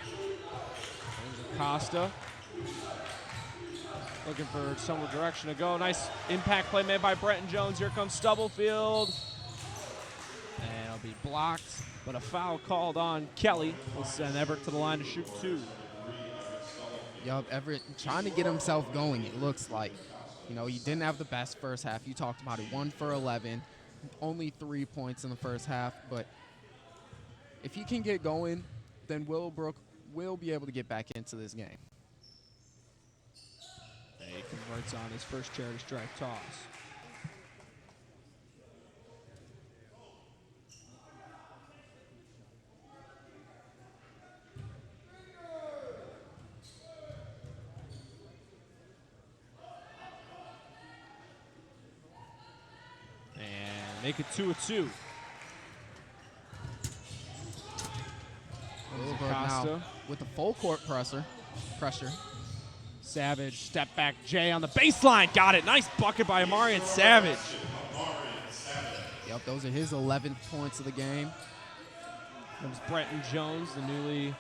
There's Acosta. Looking for somewhere direction to go. Nice impact play made by Brenton Jones. Here comes Stubblefield. And it'll be blocked, but a foul called on Kelly will send Everett to the line to shoot two. Yup, Everett trying to get himself going, it looks like. You know, he didn't have the best first half. You talked about it, 1 for 11. Only 3 points in the first half, but if he can get going, then Willowbrook will be able to get back into this game. He converts on his first charity strike toss. And make it 2-2. Willowbrook now with the full court pressure. Savage, step back, Jay on the baseline. Got it. Nice bucket by Amarian Savage. Yep, those are his 11th points of the game. Comes Brenton Jones, the newly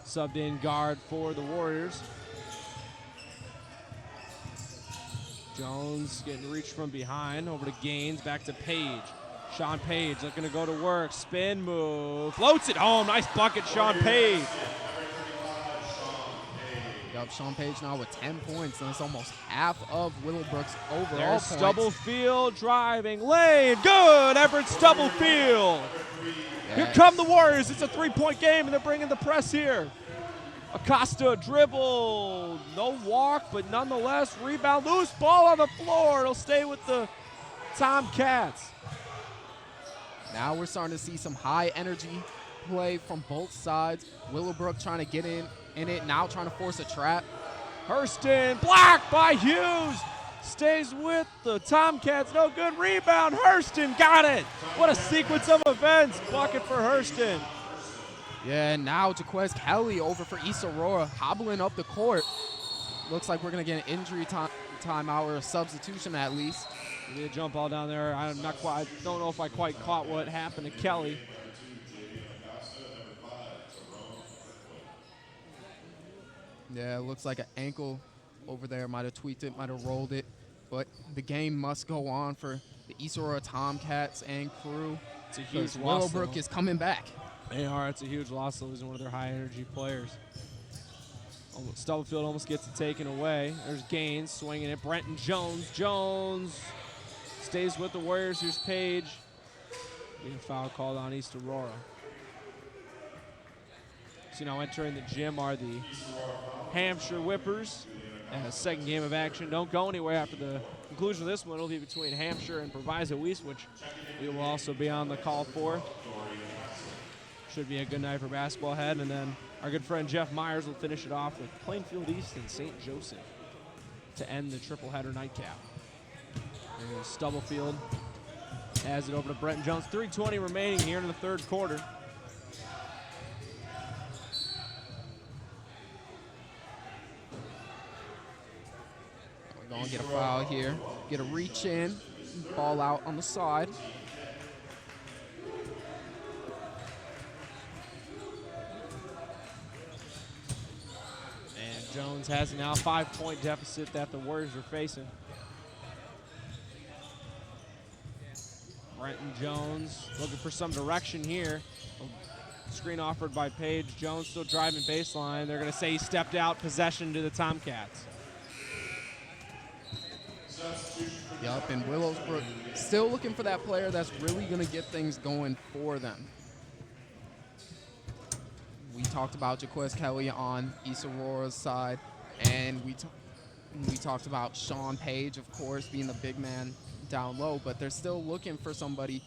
subbed in guard for the Warriors. Jones getting reached from behind, over to Gaines, back to Page. Sean Page looking to go to work, spin move, floats it home, nice bucket, Sean Page. Yup, Sean Page now with 10 points, and it's almost half of Willowbrook's overall There's points. Stubblefield driving lane, good, Everett Stubblefield. Here Yes. come the Warriors, it's a 3-point game, and they're bringing the press here. Acosta dribble, no walk, but nonetheless, rebound, loose ball on the floor. It'll stay with the Tomcats. Now we're starting to see some high energy play from both sides. Willowbrook trying to get in it, now trying to force a trap. Hurston, blocked by Hughes. Stays with the Tomcats, no good, rebound, Hurston got it. What a sequence of events, bucket for Hurston. Yeah, and now Jaquez Kelly over for East Aurora, hobbling up the court. Looks like we're going to get an injury timeout or a substitution at least. He did a jump ball down there. I don't know if I quite caught what happened to Kelly. Yeah, it looks like an ankle over there. Might have tweaked it, might have rolled it. But the game must go on for the East Aurora Tomcats and crew. It's a huge Because loss. Willowbrook is coming back. They are. It's a huge loss, losing one of their high-energy players. Stubblefield almost gets it taken away. There's Gaines swinging it. Brenton Jones. Jones stays with the Warriors. Here's Page. Getting a foul called on East Aurora. So now entering the gym are the Hampshire Whippers. Second game of action. Don't go anywhere after the conclusion of this one. It'll be between Hampshire and Proviso East, which we will also be on the call for. Should be a good night for basketball ahead. And then our good friend Jeff Myers will finish it off with Plainfield East and St. Joseph to end the triple header nightcap. There's Stubblefield has it over to Brenton Jones. 3:20 remaining here in the third quarter. We're going to get a foul here. Get a reach in. Ball out on the side. And Jones has now a 5-point deficit that the Warriors are facing. Brenton Jones looking for some direction here. Screen offered by Page. Jones still driving baseline. They're going to say he stepped out. Possession to the Tomcats. Yup, and Willowbrook still looking for that player that's really going to get things going for them. We talked about Jaquez Kelly on East Aurora's side, and we talked about Sean Page, of course, being the big man down low, but they're still looking for somebody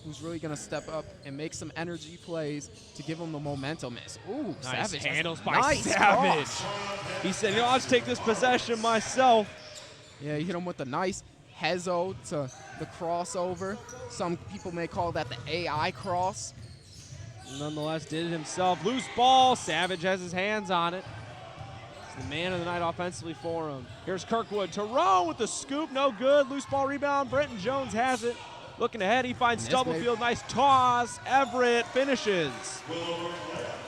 who's really going to step up and make some energy plays to give them the momentum. Ooh, Nice Savage. handles by Nice Savage. cross. He said, I'll just take this possession myself. Yeah, he hit him with a nice hezzo to the crossover. Some people may call that the AI cross. Nonetheless, did it himself. Loose ball. Savage has his hands on it. He's the man of the night offensively for him. Here's Kirkwood. Tyrone with the scoop. No good. Loose ball rebound. Brenton Jones has it. Looking ahead, he finds Stubblefield. Nice toss. Everett finishes.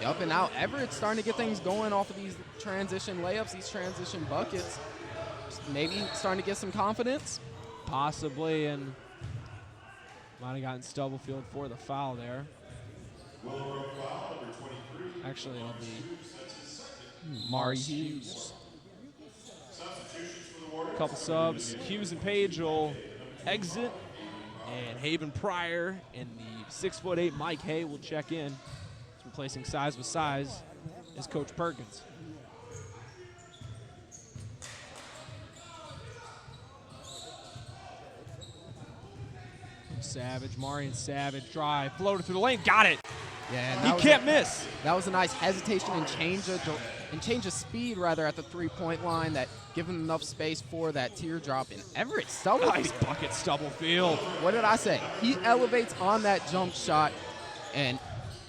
Yup, and now Everett's starting to get things going off of these transition layups, these transition buckets. Maybe starting to get some confidence. Possibly, and might have gotten Stubblefield for the foul there. Actually, it'll be Mari Hughes. Couple subs. Hughes and Page will exit, and Haven Pryor and the 6'8" Mike Hay will check in. He's replacing size with size as Coach Perkins. Savage, Marion Savage, drive, floated through the lane, got it. Yeah, and He can't miss. That was a nice hesitation and change of speed rather at the three-point line that give him enough space for that teardrop. And Everett Stubblefield. Nice bucket, Stubblefield. What did I say? He elevates on that jump shot, and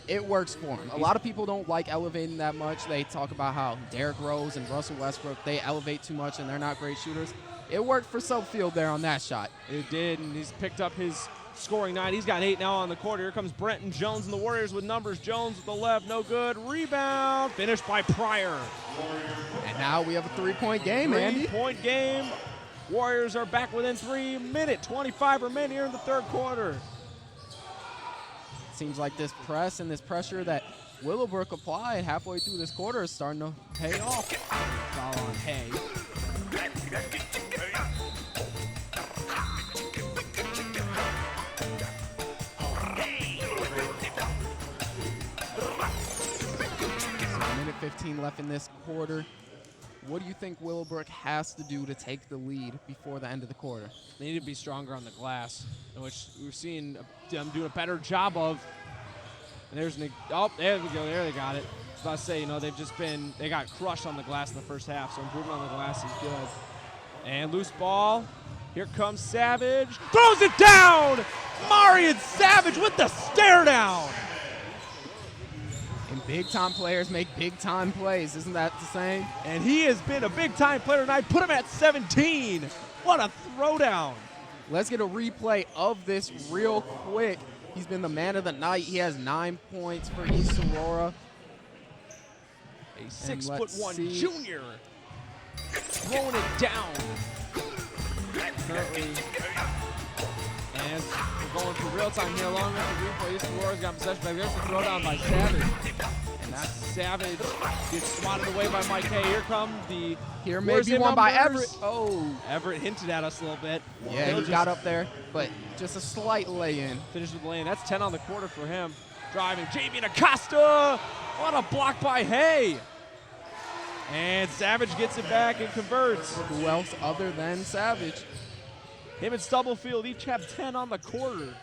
it works for him. A lot of people don't like elevating that much. They talk about how Derrick Rose and Russell Westbrook, they elevate too much and they're not great shooters. It worked for Stubblefield there on that shot. It did, and he's picked up his scoring night. He's got 8 now on the quarter. Here comes Brenton Jones and the Warriors with numbers. Jones with the left, no good. Rebound, finished by Pryor. And now we have a 3-point game, Andy. 3-point game. Warriors are back within 3 minutes. 25 remaining here in the third quarter. Seems like this press and this pressure that Willowbrook applied halfway through this quarter is starting to pay off. Foul on Hay. 15 left in this quarter. What do you think Willowbrook has to do to take the lead before the end of the quarter? They need to be stronger on the glass, which we've seen them doing a better job of. And there's oh, there we go. There they got it. I was about to say, you know, they got crushed on the glass in the first half, so improvement on the glass is good. And loose ball. Here comes Savage. Throws it down! Marion Savage with the stare down! And big-time players make big-time plays. Isn't that the same? And he has been a big-time player tonight. Put him at 17. What a throwdown. Let's get a replay of this real quick. He's been the man of the night. He has 9 points for East Aurora. A 6'1" junior throwing it down. Currently, as we're going for real time here, along with the replay, East Aurora's got possession back. There's a throwdown by Savage. And that Savage gets swatted away by Mike Hay. Here come the Here may be one by Everett. Oh. Everett hinted at us a little bit. Yeah, he got up there, but just a slight lay-in. Finished with the lay-in. That's 10 on the quarter for him. Driving, Javian Acosta. What a block by Hay. And Savage gets it back and converts. Who else other than Savage? Him and Stubblefield each have 10 on the quarter.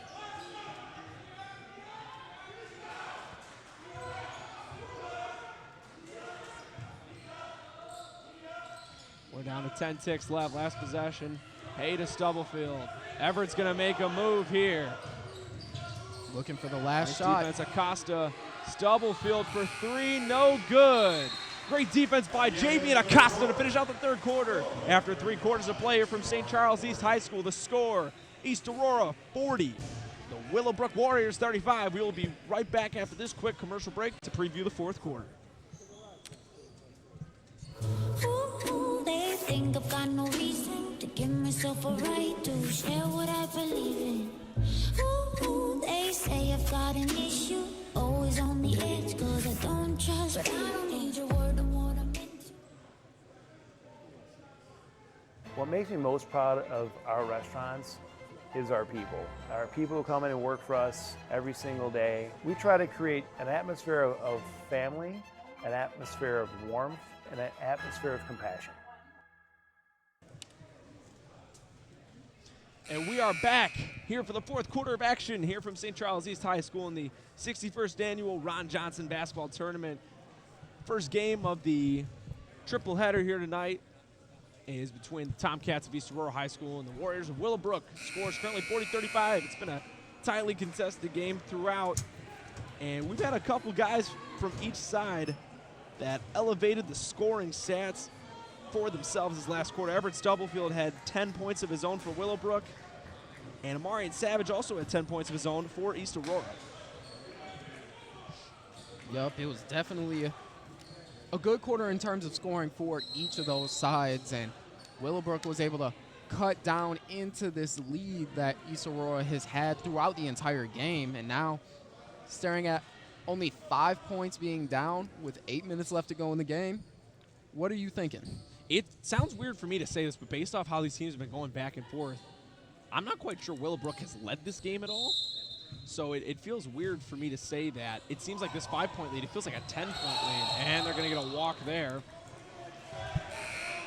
We're down to 10 ticks left. Last possession. Hay to Stubblefield. Everett's going to make a move here. Looking for the last nice shot. Defense, Acosta. Stubblefield for 3, no good. Great defense by Javian Acosta to finish out the third quarter. After 3 quarters of play here from St. Charles East High School, the score, East Aurora 40, the Willowbrook Warriors 35. We will be right back after this quick commercial break to preview the fourth quarter. Ooh, they think I've got no reason to give myself a right to share what I believe in. Ooh, they say I've got an issue, always on the edge, cause I don't trust, but I don't need your word on what I'm into. What makes me most proud of our restaurants is our people. Our people who come in and work for us every single day. We try to create an atmosphere of family, an atmosphere of warmth, and an atmosphere of compassion. And we are back here for the fourth quarter of action here from St. Charles East High School in the 61st annual Ron Johnson basketball tournament. First game of the triple header here tonight is between the Tomcats of East Aurora High School and the Warriors of Willowbrook. Scores currently 40-35. It's been a tightly contested game throughout. And we've had a couple guys from each side that elevated the scoring stats for themselves this last quarter. Everett Stubblefield had 10 points of his own for Willowbrook, and Amarian Savage also had 10 points of his own for East Aurora. Yup, it was definitely a good quarter in terms of scoring for each of those sides, and Willowbrook was able to cut down into this lead that East Aurora has had throughout the entire game, and now staring at only 5 points being down with 8 minutes left to go in the game. What are you thinking? It sounds weird for me to say this, but based off how these teams have been going back and forth, I'm not quite sure Willowbrook has led this game at all. So it feels weird for me to say that. It seems like this 5-point lead, it feels like a 10-point lead, and they're going to get a walk there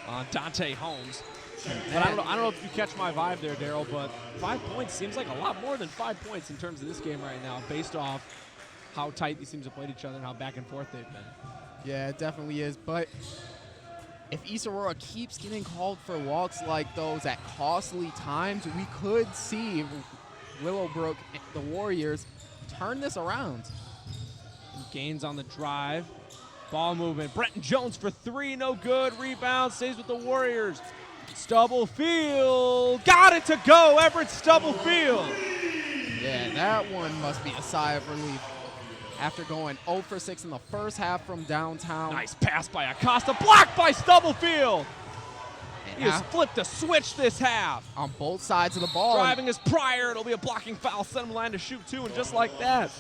on Dante Holmes. But I don't know if you catch my vibe there, Daryl, but 5 points seems like a lot more than 5 points in terms of this game right now, based off how tight these teams have played each other and how back and forth they've been. Yeah, it definitely is, but if East Aurora keeps getting called for walks like those at costly times, we could see Willowbrook, the Warriors, turn this around. Gains on the drive. Ball movement. Brenton Jones for 3, no good. Rebound, stays with the Warriors. Stubblefield got it to go. Everett Stubblefield Yeah, that one must be a sigh of relief. After going 0 for 6 in the first half from downtown. Nice pass by Acosta, blocked by Stubblefield. And He has flipped a switch this half. on both sides of the ball. Driving his Pryor, it'll be a blocking foul, send him line to shoot two, and just like that,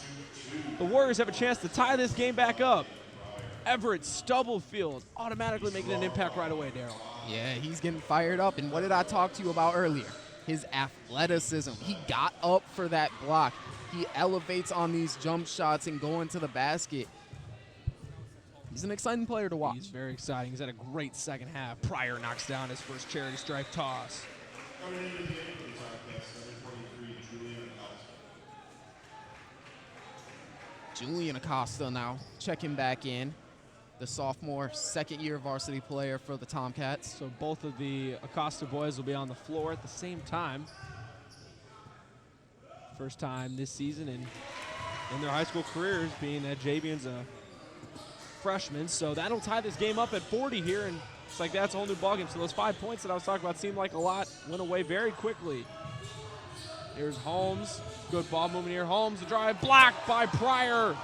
the Warriors have a chance to tie this game back up. Everett Stubblefield automatically making an impact right away, Daryl. Yeah, he's getting fired up. And what did I talk to you about earlier? His athleticism. He got up for that block. He elevates on these jump shots and going to the basket. He's an exciting player to watch. He's very exciting. He's had a great second half. Pryor knocks down his first charity stripe toss. Julian Acosta now checking back in. The sophomore, second-year varsity player for the Tomcats. So both of the Acosta boys will be on the floor at the same time. First time this season in their high school careers, being that Javian's a freshman. So that'll tie this game up at 40 here, and it's like that's a whole new ballgame. So those 5 points that I was talking about seemed like a lot, went away very quickly. Here's Holmes, good ball movement here. Holmes, the drive, blocked by Pryor.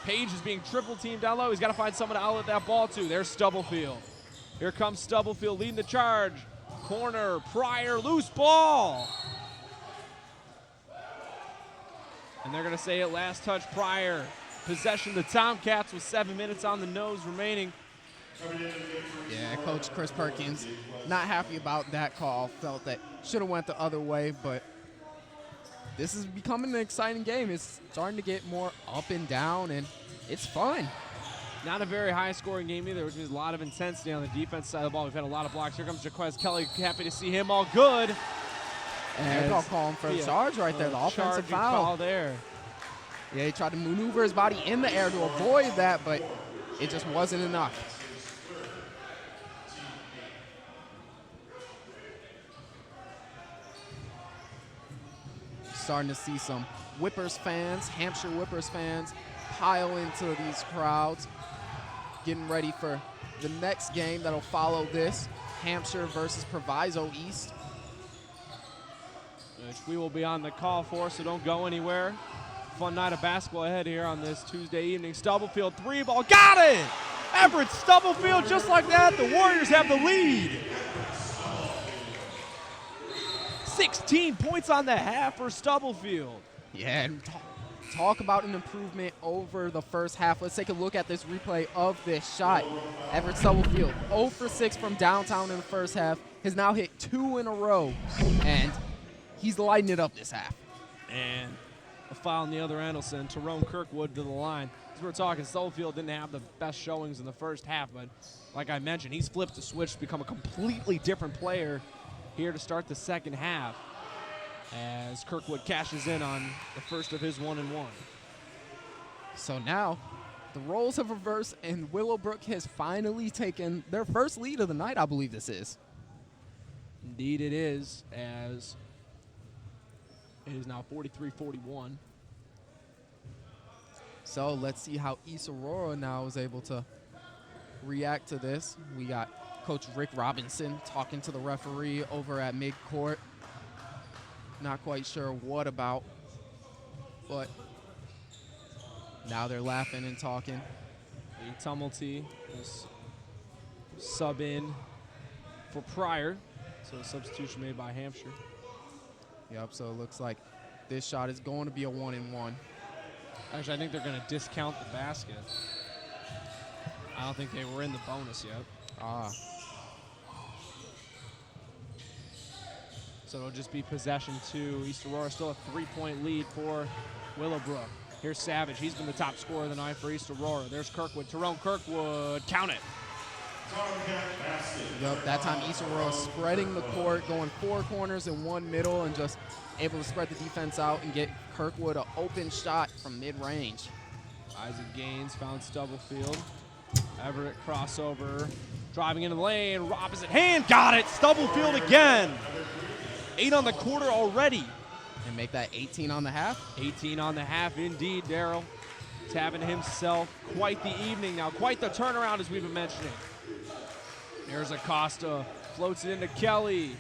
Page is being triple teamed down low. He's got to find someone to outlet that ball to. There's Stubblefield. Here comes Stubblefield leading the charge. Corner, Pryor, loose ball. And they're going to say it last touch Pryor. Possession the Tomcats with 7 minutes on the nose remaining. Yeah, Coach Chris Perkins not happy about that call. Felt that should have went the other way, but this is becoming an exciting game. It's starting to get more up and down, and it's fun. Not a very high-scoring game either, which means a lot of intensity on the defense side of the ball. We've had a lot of blocks. Here comes Jaquez Kelly. Happy to see him all good. And they're calling for a charge right there, the offensive foul. Call there. Yeah, he tried to maneuver his body in the air to avoid that, but it just wasn't enough. Starting to see some Whippers fans, Hampshire Whippers fans, pile into these crowds, getting ready for the next game that'll follow this, Hampshire versus Proviso East. Which we will be on the call for, so don't go anywhere. Fun night of basketball ahead here on this Tuesday evening. Stubblefield, three ball, got it! Everett Stubblefield, just like that, the Warriors have the lead. 16 points on the half for Stubblefield. Yeah, and talk about an improvement over the first half. Let's take a look at this replay of this shot. Everett Stubblefield, 0 for 6 from downtown in the first half, has now hit 2 in a row, and he's lighting it up this half. And a foul on the other end will send Tyrone Kirkwood to the line. As we're talking, Stubblefield didn't have the best showings in the first half, but like I mentioned, he's flipped the switch to become a completely different player here to start the second half as Kirkwood cashes in on the first of his 1-and-1. So now the roles have reversed, and Willowbrook has finally taken their first lead of the night, I believe this is. Indeed it is, as it is now 43-41. So let's see how East Aurora now is able to react to this. We got Coach Rick Robinson talking to the referee over at midcourt. Not quite sure what about, but now they're laughing and talking. The Tumulty is sub in for Pryor, so a substitution made by Hampshire. Yep, so it looks like this shot is going to be a 1-and-1. Actually, I think they're going to discount the basket. I don't think they were in the bonus yet. So it'll just be possession to East Aurora. Still a 3-point lead for Willowbrook. Here's Savage. He's been the top scorer of the night for East Aurora. There's Kirkwood. Tyrone Kirkwood. Count it. Yep, that time East Aurora spreading the court, going 4 corners and 1 middle, and just able to spread the defense out and get Kirkwood an open shot from mid-range. Isaac Gaines found Stubblefield. Everett crossover. Driving into the lane. Opposite hand. Got it. Stubblefield again. 8 on the quarter already. And make that 18 on the half. 18 on the half indeed, Daryl. He's having himself quite the evening now. Quite the turnaround as we've been mentioning. There's Acosta. Floats it into Kelly.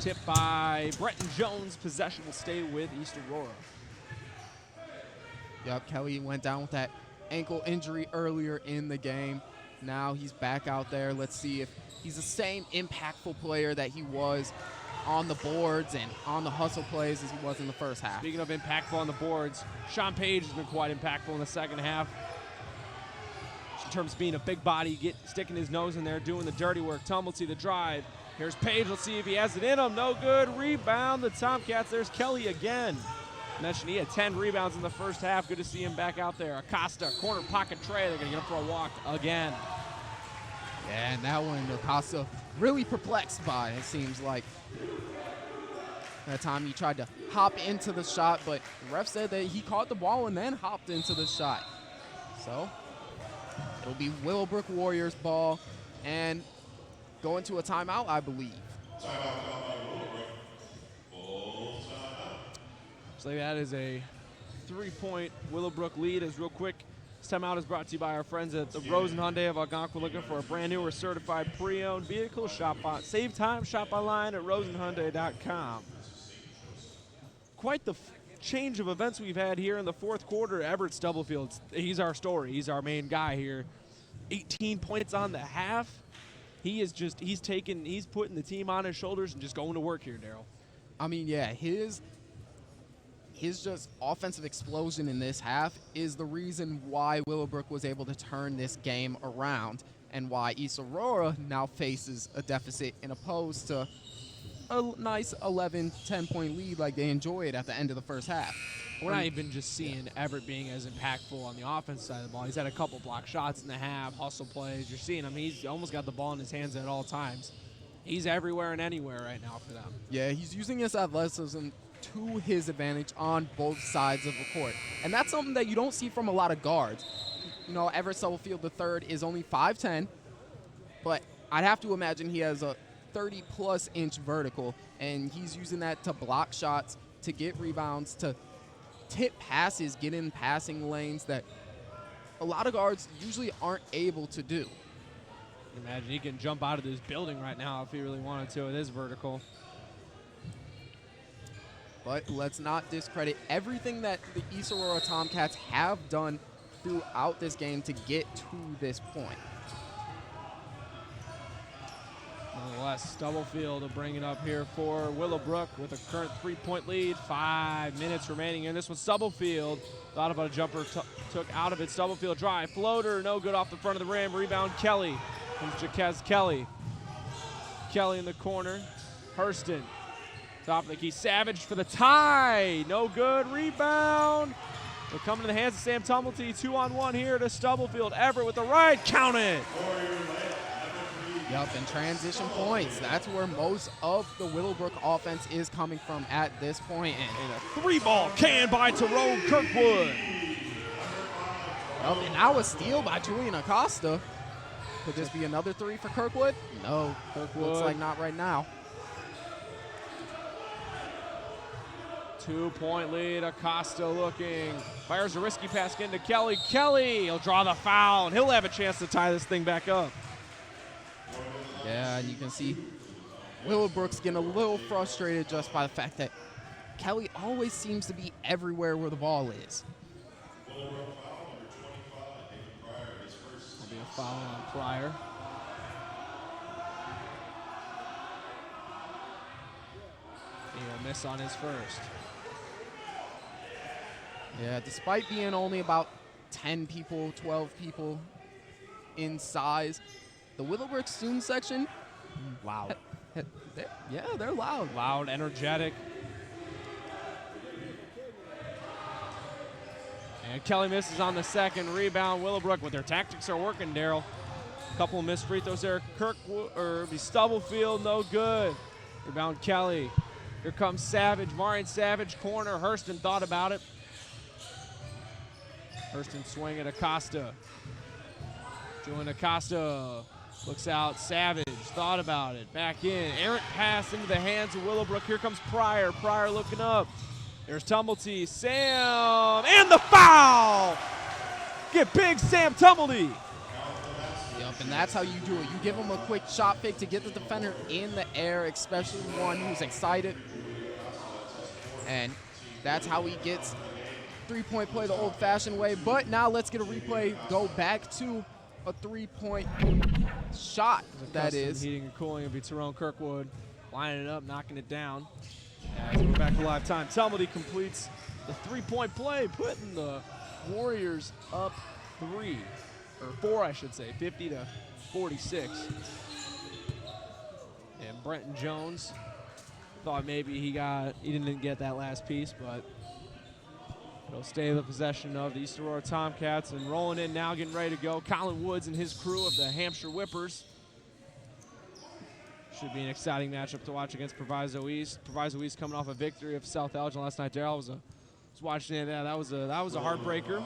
Tipped by Bretton Jones. Possession will stay with East Aurora. Yep, Kelly went down with that ankle injury earlier in the game. Now he's back out there. Let's see if he's the same impactful player that he was on the boards and on the hustle plays as he was in the first half. Speaking of impactful on the boards, Sean Page has been quite impactful in the second half. In terms of being a big body, sticking his nose in there, doing the dirty work. Tumblety, the drive. Here's Page. Let's see if he has it in him. No good. Rebound. The Tomcats. There's Kelly again. Mentioned he had 10 rebounds in the first half. Good to see him back out there. Acosta, corner pocket tray. They're going to get him for a walk again. Yeah, and that one Acosta really perplexed by, it seems like. That time he tried to hop into the shot, but the ref said that he caught the ball and then hopped into the shot. So it'll be Willowbrook Warriors ball and go into a timeout, I believe. So that is a 3-point Willowbrook lead. As real quick, this timeout is brought to you by our friends at the Rosen Hyundai of Algonquin. Looking for a brand new or certified pre-owned vehicle? Save time, shop online at rosenhyundai.com. Quite the change of events we've had here in the fourth quarter. Everett Stubblefield, he's our story. He's our main guy here. 18 points on the half. He's putting the team on his shoulders and just going to work here, Daryl. I mean, yeah, his just offensive explosion in this half is the reason why Willowbrook was able to turn this game around and why East Aurora now faces a deficit in opposed to a nice 11, 10-point lead like they enjoyed at the end of the first half. We're not even just seeing Everett being as impactful on the offense side of the ball. He's had a couple block shots in the half, hustle plays. You're seeing him. He's almost got the ball in his hands at all times. He's everywhere and anywhere right now for them. Yeah, he's using his athleticism to his advantage on both sides of the court. And that's something that you don't see from a lot of guards. You know, Everett Stubblefield III is only 5'10", but I'd have to imagine he has a 30-plus inch vertical, and he's using that to block shots, to get rebounds, to tip passes, get in passing lanes that a lot of guards usually aren't able to do. Imagine he can jump out of this building right now if he really wanted to with his vertical. But let's not discredit everything that the East Aurora Tomcats have done throughout this game to get to this point. Nonetheless, Stubblefield will bring it up here for Willowbrook with a current 3-point lead. 5 minutes remaining in this one. Stubblefield thought about a jumper, took out of it. Stubblefield drive, floater, no good off the front of the rim. Rebound Kelly. Comes Jaquez Kelly. Kelly in the corner. Hurston. Top of the key. Savage for the tie. No good. Rebound. Will come into the hands of Sam Tumblety. 2-on-1 here to Stubblefield. Everett with the right. Count it. Yup, and transition points. That's where most of the Willowbrook offense is coming from at this point. And a 3-ball can by Tyrone Kirkwood. Yup, and now a steal by Julian Acosta. Could this be another 3 for Kirkwood? No, Kirkwood. Looks like not right now. 2-point lead. Acosta looking. Fires a risky pass into Kelly. Kelly, he'll draw the foul, and he'll have a chance to tie this thing back up. Yeah, and you can see Willowbrook's getting a little frustrated just by the fact that Kelly always seems to be everywhere where the ball is. There'll be a foul on Pryor. He will miss on his first. Yeah, despite being only about 10 people, 12 people in size, the Willowbrook student section, Loud. they're loud. Loud, energetic. And Kelly misses on the second rebound. Willowbrook with their tactics are working, Daryl. Couple of missed free throws there. Stubblefield, no good. Rebound Kelly. Here comes Savage. Marion Savage, corner. Hurston thought about it. Hurston swing at Acosta. Julian Acosta looks out. Savage thought about it. Back in. Errant pass into the hands of Willowbrook. Here comes Pryor. Pryor looking up. There's Tumblety. Sam. And the foul! Get big, Sam Tumblety. Yep, Yep, and that's how you do it. You give him a quick shot fake to get the defender in the air, especially one who's excited. And that's how he gets three-point play the old-fashioned way. But now let's get a replay, go back to a three-point shot, that is. Heating and cooling will be Tyrone Kirkwood lining it up, knocking it down. As we're back to live time. Tumbledy completes the three-point play, putting the Warriors up 4, I should say, 50-46. And Brenton Jones thought maybe he didn't get that last piece, but it'll stay in the possession of the East Aurora Tomcats. And rolling in now, getting ready to go, Colin Woods and his crew of the Hampshire Whippers. Should be an exciting matchup to watch against Proviso East. Proviso East coming off a victory of South Elgin last night. Daryl was watching it. That was a heartbreaker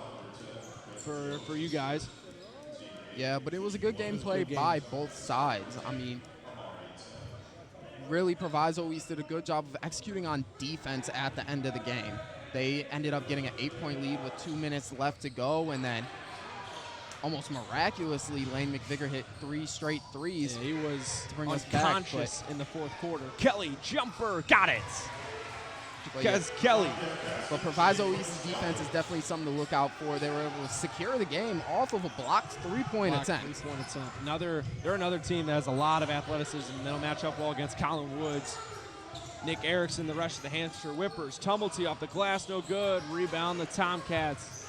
for you guys. Yeah, but it was a good game played by both sides. I mean, really, Proviso East did a good job of executing on defense at the end of the game. They ended up getting an 8-point lead with 2 minutes left to go, and then almost miraculously, Lane McVicker hit 3 straight threes. Yeah, he was to bring us unconscious back, in the fourth quarter. Kelly, jumper, got it. Because yeah. Kelly. But Proviso East's defense is definitely something to look out for. They were able to secure the game off of a blocked three-point attempt. They're another team that has a lot of athleticism. They'll match up well against Colin Woods. Nick Erickson, the rest of the Hampshire Whippers. Tumblety off the glass, no good. Rebound the Tomcats.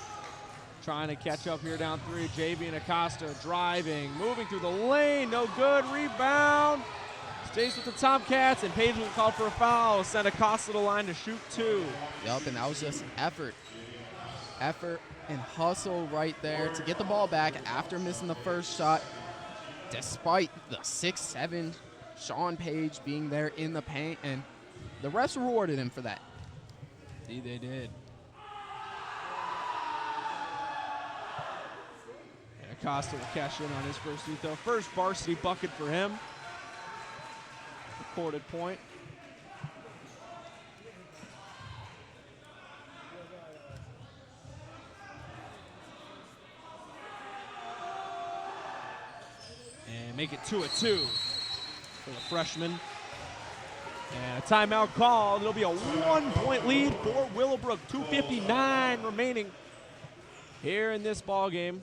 Trying to catch up here down 3. JV and Acosta driving, moving through the lane, no good. Rebound. Stays with the Tomcats, and Page will call for a foul. Send Acosta to the line to shoot 2. Yup, and that was just effort. Effort and hustle right there to get the ball back after missing the first shot, despite the 6'7" Sean Page being there in the paint, and the refs rewarded him for that. Indeed, they did. And Acosta will cash in on his first free throw. First varsity bucket for him. Recorded point. And make it 2-2 for the freshman. And a timeout called. It'll be a 1-point lead for Willowbrook. 2:59 remaining here in this ball game.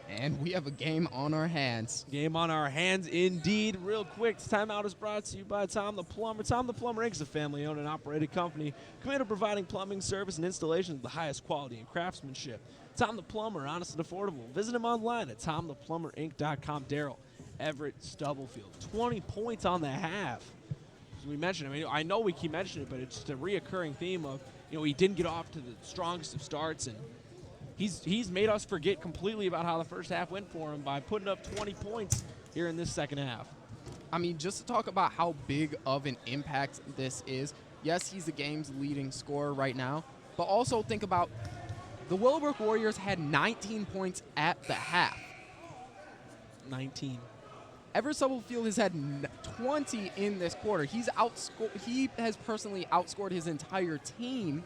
And we have a game on our hands. Game on our hands indeed. Real quick, this timeout is brought to you by Tom the Plumber. Tom the Plumber Inc. is a family-owned and operated company committed to providing plumbing service and installation of the highest quality and craftsmanship. Tom the Plumber, honest and affordable. Visit him online at tomtheplumberinc.com. Daryl Everett Stubblefield, 20 points on the half. As we mentioned, I mean, I know we keep mentioning it, but it's just a reoccurring theme of, he didn't get off to the strongest of starts, and he's made us forget completely about how the first half went for him by putting up 20 points here in this second half. I mean, just to talk about how big of an impact this is, yes, he's the game's leading scorer right now, but also think about the Willowbrook Warriors had 19 points at the half. 19. Everett Stubblefield has had 20 in this quarter. He has personally outscored his entire team,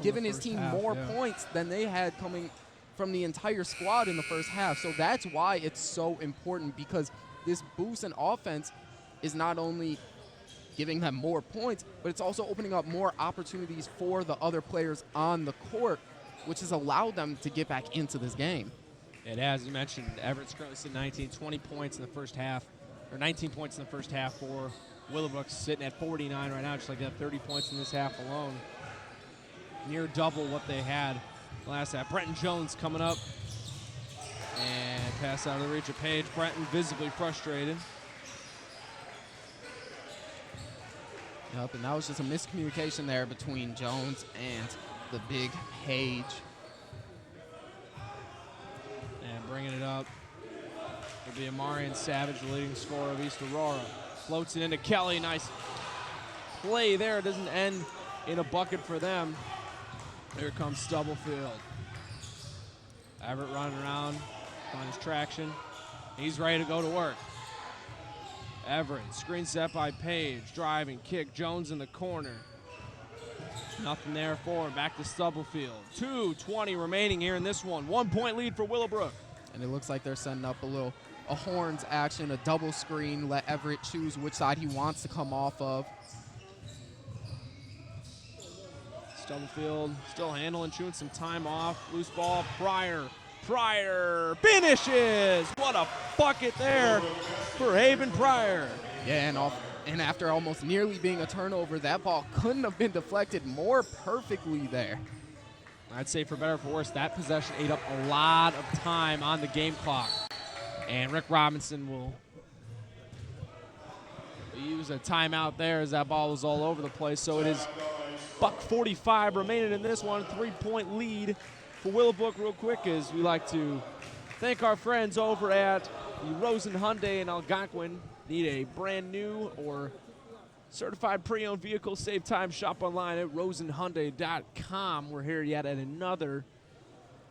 given his team more points than they had coming from the entire squad in the first half. So that's why it's so important, because this boost in offense is not only giving them more points, but it's also opening up more opportunities for the other players on the court, which has allowed them to get back into this game. It has, you mentioned, Everett's currently sitting 20 points in the first half, or 19 points in the first half for Willowbrook, sitting at 49 right now, just like that, 30 points in this half alone. Near double what they had last half. Brenton Jones coming up, and pass out of the reach of Page. Brenton visibly frustrated. Yep, and that was just a miscommunication there between Jones and the big Page. And bringing it up will be Amarian Savage, the leading scorer of East Aurora. Floats it into Kelly. Nice play there. Doesn't end in a bucket for them. Here comes Stubblefield. Everett running around, finds traction. He's ready to go to work. Everett, screen set by Page, driving, kick, Jones in the corner. Nothing there for him, back to Stubblefield. 2:20 remaining here in this one. 1-point lead for Willowbrook. And it looks like they're setting up a little a horns action, a double screen, let Everett choose which side he wants to come off of. Stubblefield still handling, chewing some time off. Loose ball, Pryor finishes! What a bucket there for Haven Pryor. Yeah, and after almost nearly being a turnover, that ball couldn't have been deflected more perfectly there. I'd say for better or for worse, that possession ate up a lot of time on the game clock. And Rick Robinson will use a timeout there as that ball was all over the place. So it is $1:45 remaining in this one. 3-point lead for Willowbrook. Real quick, as we like to thank our friends over at the Rosen Hyundai in Algonquin. Need a brand new or certified pre-owned vehicle? Save time, shop online at rosenhyundai.com. We're here yet at another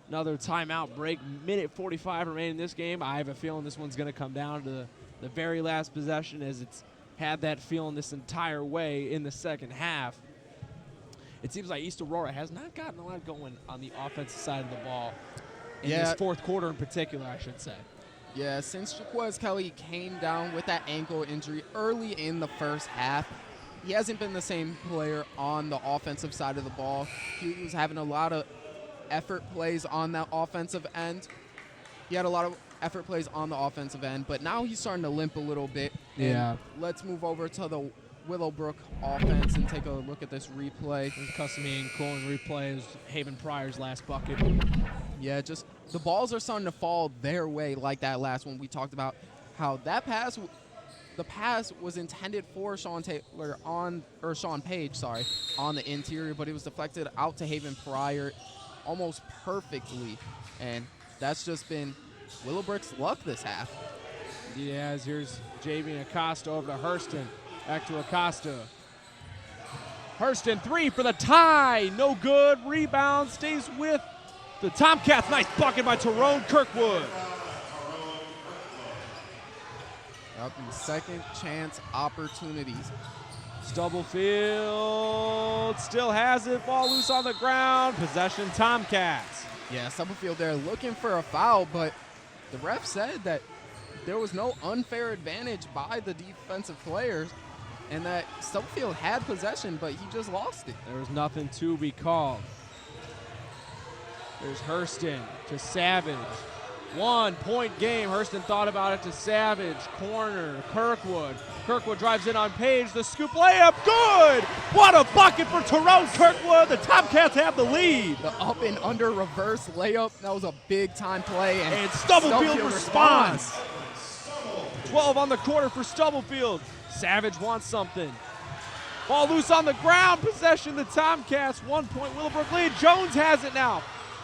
timeout break. Minute 45 remaining in this game. I have a feeling this one's going to come down to the very last possession, as it's had that feeling this entire way in the second half. It seems like East Aurora has not gotten a lot going on the offensive side of the ball in this fourth quarter in particular, I should say. Yeah, since Jaquez Kelly came down with that ankle injury early in the first half, he hasn't been the same player on the offensive side of the ball. He was having a lot of effort plays on that offensive end. He had a lot of effort plays on the offensive end, but now he's starting to limp a little bit. Yeah. And let's move over to the Willowbrook offense and take a look at this replay. Custom cooling replay is Haven Pryor's last bucket. Yeah, just the balls are starting to fall their way like that last one. We talked about how that pass, the pass was intended for Sean Page, on the interior, but it was deflected out to Haven Pryor almost perfectly, and that's just been Willowbrook's luck this half. Yeah, here's Javian Acosta over to Hurston. Back to Acosta. Hurston, 3 for the tie. No good. Rebound stays with the Tomcats. Nice bucket by Tyrone Kirkwood. Up in second chance opportunities. Stubblefield still has it. Ball loose on the ground. Possession Tomcats. Yeah, Stubblefield there looking for a foul, but the ref said that there was no unfair advantage by the defensive players and that Stubblefield had possession, but he just lost it. There was nothing to be called. There's Hurston to Savage. 1 point game. Hurston thought about it to Savage. Corner, Kirkwood. Kirkwood drives in on Page. The scoop layup, good! What a bucket for Tyrone Kirkwood. The Tomcats have the lead. The up and under reverse layup, that was a big time play. And Stubblefield responds. 12 on the quarter for Stubblefield. Savage wants something. Ball loose on the ground. Possession the Tomcats. 1 point Willowbrook lead. Jones has it now.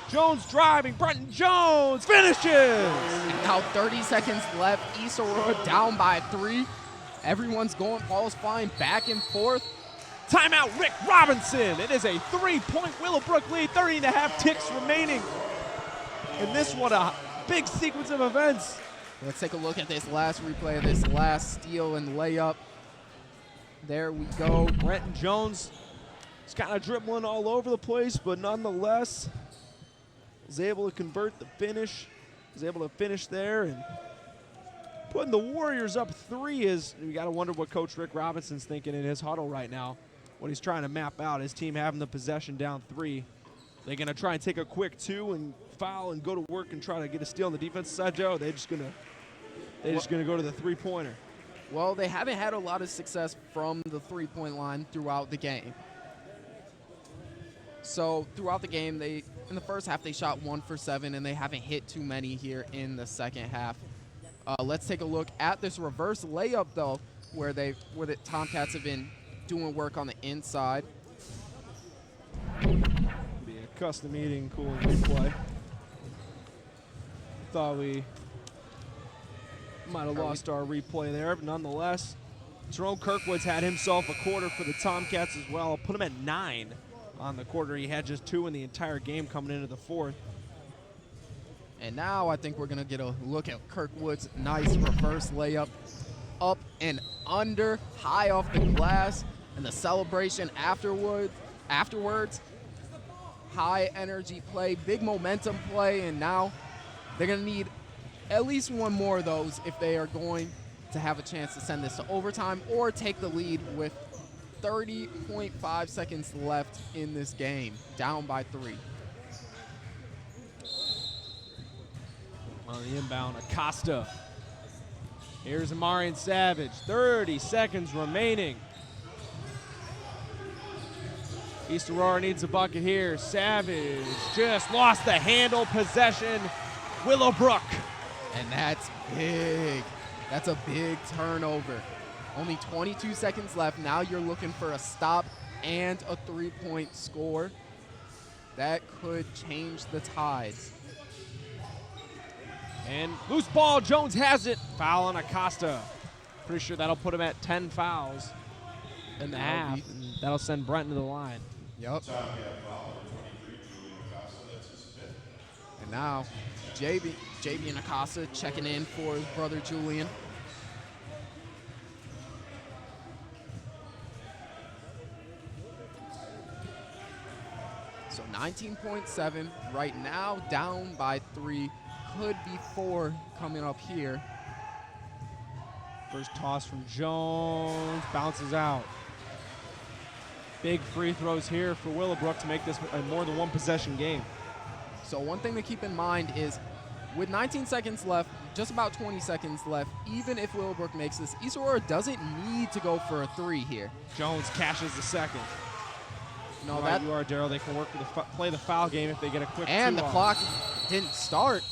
Jones driving. Brenton Jones finishes. And now 30 seconds left. East Aurora down by 3. Everyone's going, ball's flying back and forth. Timeout Rick Robinson. It is a 3-point Willowbrook lead. 30 and a half ticks remaining. And this one, a big sequence of events. Let's take a look at this last replay of this last steal and layup. There we go. Brenton Jones is kind of dribbling all over the place, but nonetheless was able to convert the finish. Was able to finish there and putting the Warriors up 3. Is you got to wonder what Coach Rick Robinson's thinking in his huddle right now when he's trying to map out his team having the possession down 3. They're going to try and take a quick 2 and foul and go to work and try to get a steal on the defensive side, Joe. They're just going to go to the three-pointer. Well, they haven't had a lot of success from the three-point line throughout the game. So throughout the game, in the first half, they shot 1 for 7, and they haven't hit too many here in the second half. Let's take a look at this reverse layup, though, where the Tomcats have been doing work on the inside. Be a custom eating cool replay. Thought we might have lost our replay there, but nonetheless, Tyrone Kirkwood's had himself a quarter for the Tomcats as well. I'll put him at 9 on the quarter. He had just 2 in the entire game coming into the fourth. And now I think we're going to get a look at Kirkwood's nice reverse layup. Up and under, high off the glass, and the celebration afterwards. High energy play, big momentum play, and now they're going to need at least one more of those if they are going to have a chance to send this to overtime or take the lead with 30.5 seconds left in this game, down by 3. On the inbound, Acosta. Here's Amarian Savage, 30 seconds remaining. East Aurora needs a bucket here. Savage just lost the handle, possession. Willowbrook. And that's big. That's a big turnover. Only 22 seconds left. Now you're looking for a stop and a 3-point score. That could change the tides. And loose ball, Jones has it. Foul on Acosta. Pretty sure that'll put him at 10 fouls in the half. And that'll send Brenton to the line. Yep. And now JB and Acosta checking in for his brother Julian. So 19.7 right now, down by 3. Could be 4 coming up here. First toss from Jones, bounces out. Big free throws here for Willowbrook to make this a more than one possession game. So one thing to keep in mind is with 19 seconds left, just about 20 seconds left, even if Willowbrook makes this, East Aurora doesn't need to go for a 3 here. Jones cashes the second. No, Right, that you are, Daryl. They can work with play the foul game if they get a quick and the two-off. clock didn't start.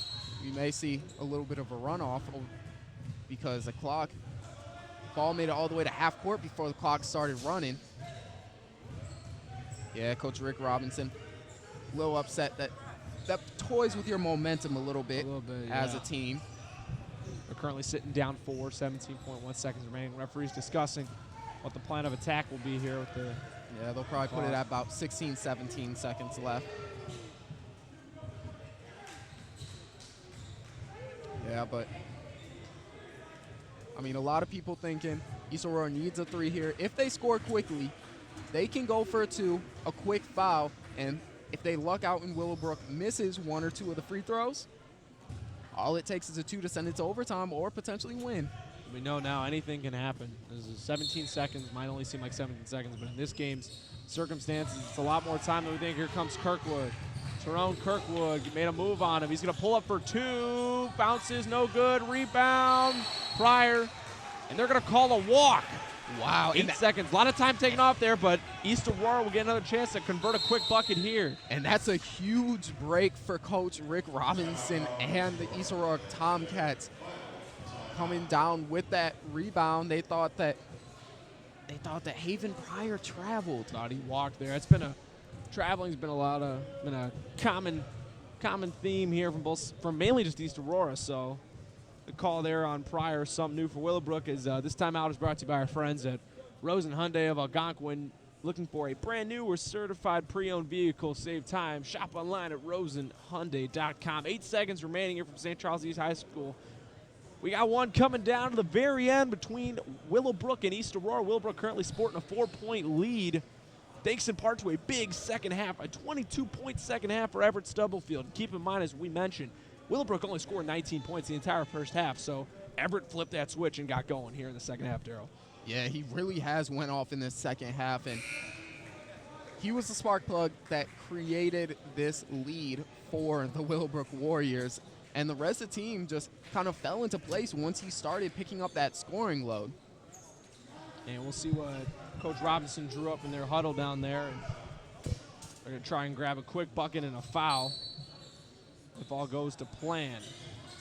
You may see a little bit of a runoff because the ball made it all the way to half court before the clock started running. Yeah, Coach Rick Robinson, a little upset that toys with your momentum a little bit, as a team. They're currently sitting down 4, 17.1 seconds remaining. Referees discussing what the plan of attack will be here with the. Yeah, they'll probably put it at about 16, 17 seconds left. Yeah, but I mean, a lot of people thinking East Aurora needs a 3 here. If they score quickly, they can go for a 2, a quick foul, and if they luck out and Willowbrook misses 1 or 2 of the free throws, all it takes is a 2 to send it to overtime or potentially win. We know now anything can happen. This is 17 seconds, might only seem like 17 seconds, but in this game's circumstances, it's a lot more time than we think. Here comes Kirkwood. Tyrone Kirkwood made a move on him. He's going to pull up for 2. Bounces, no good. Rebound, Pryor. And they're going to call a walk. Wow. 8 seconds. A lot of time taken off there, but East Aurora will get another chance to convert a quick bucket here. And that's a huge break for Coach Rick Robinson and the East Aurora Tomcats. Coming down with that rebound, they thought that Haven Pryor traveled. Thought he walked there. Traveling's been a common theme here from mainly just East Aurora. So the call there on Pryor, something new for Willowbrook, is this time out is brought to you by our friends at Rosen Hyundai of Algonquin. Looking for a brand new or certified pre-owned vehicle, save time. Shop online at rosenhyundai.com. 8 seconds remaining here from St. Charles East High School. We got one coming down to the very end between Willowbrook and East Aurora. Willowbrook currently sporting a 4-point lead, thanks in part to a big second half, a 22-point second half for Everett Stubblefield. Keep in mind, as we mentioned, Willowbrook only scored 19 points the entire first half, so Everett flipped that switch and got going here in the second half, Daryl. Yeah, he really has went off in this second half, and he was the spark plug that created this lead for the Willowbrook Warriors. And the rest of the team just kind of fell into place once he started picking up that scoring load. And we'll see what Coach Robinson drew up in their huddle down there. And they're going to try and grab a quick bucket and a foul if all goes to plan.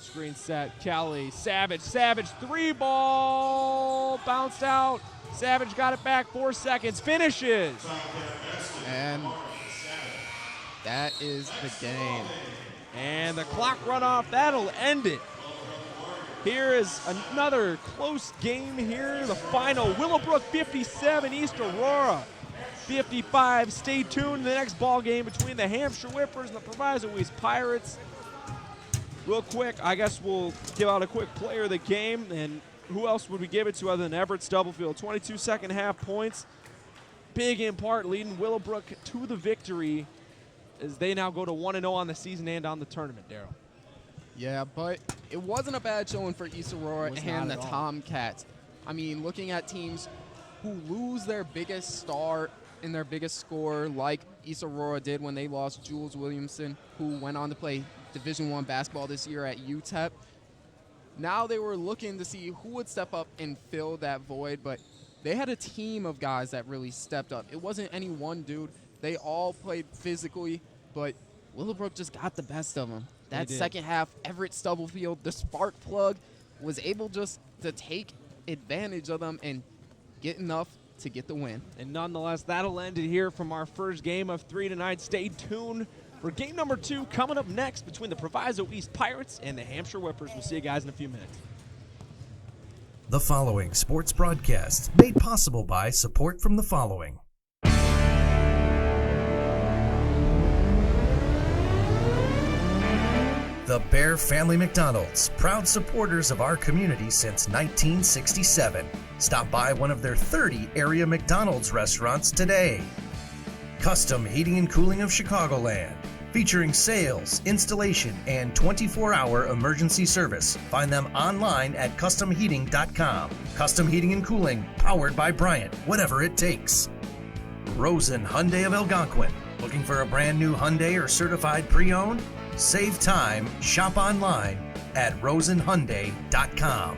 Screen set, Kelly, Savage, 3-ball, bounced out. Savage got it back, 4 seconds, finishes. And that is the game. And the clock runoff, that'll end it. Here is another close game here. The final, Willowbrook 57, East Aurora 55. Stay tuned to the next ball game between the Hampshire Whippers and the Proviso East Pirates. Real quick, I guess we'll give out a quick player of the game. And who else would we give it to other than Everett Stubblefield? 22 second half points. Big in part, leading Willowbrook to the victory as they now go to 1-0 on the season and on the tournament, Daryl. Yeah, but it wasn't a bad showing for East Aurora Was and the not at all. Tomcats. I mean, looking at teams who lose their biggest star and their biggest scorer, like East Aurora did when they lost Jules Williamson, who went on to play Division I basketball this year at UTEP. Now they were looking to see who would step up and fill that void, but they had a team of guys that really stepped up. It wasn't any one dude. They all played physically, but Willowbrook just got the best of them. That did. second half, Everett Stubblefield, the spark plug, was able just to take advantage of them and get enough to get the win. And nonetheless, that'll end it here from our first game of 3 tonight. Stay tuned for game number 2 coming up next between the Proviso East Pirates and the Hampshire Whippers. We'll see you guys in a few minutes. The following sports broadcast made possible by support from the following. The Bear Family McDonald's, proud supporters of our community since 1967. Stop by one of their 30 area McDonald's restaurants today. Custom Heating and Cooling of Chicagoland, featuring sales, installation, and 24-hour emergency service. Find them online at customheating.com. Custom Heating and Cooling, powered by Bryant, whatever it takes. Rosen Hyundai of Algonquin. Looking for a brand new Hyundai or certified pre-owned? Save time, shop online at rosenhyundai.com.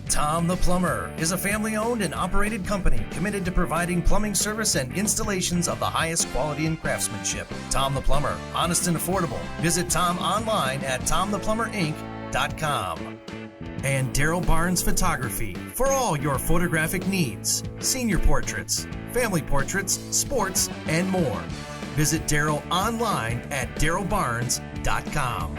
Tom the Plumber is a family-owned and operated company committed to providing plumbing service and installations of the highest quality and craftsmanship. Tom the Plumber, honest and affordable. Visit Tom online at tomtheplumber.inc.com. And Daryl Barnes Photography for all your photographic needs. Senior portraits, family portraits, sports, and more. Visit Daryl online at darylbarnes.com.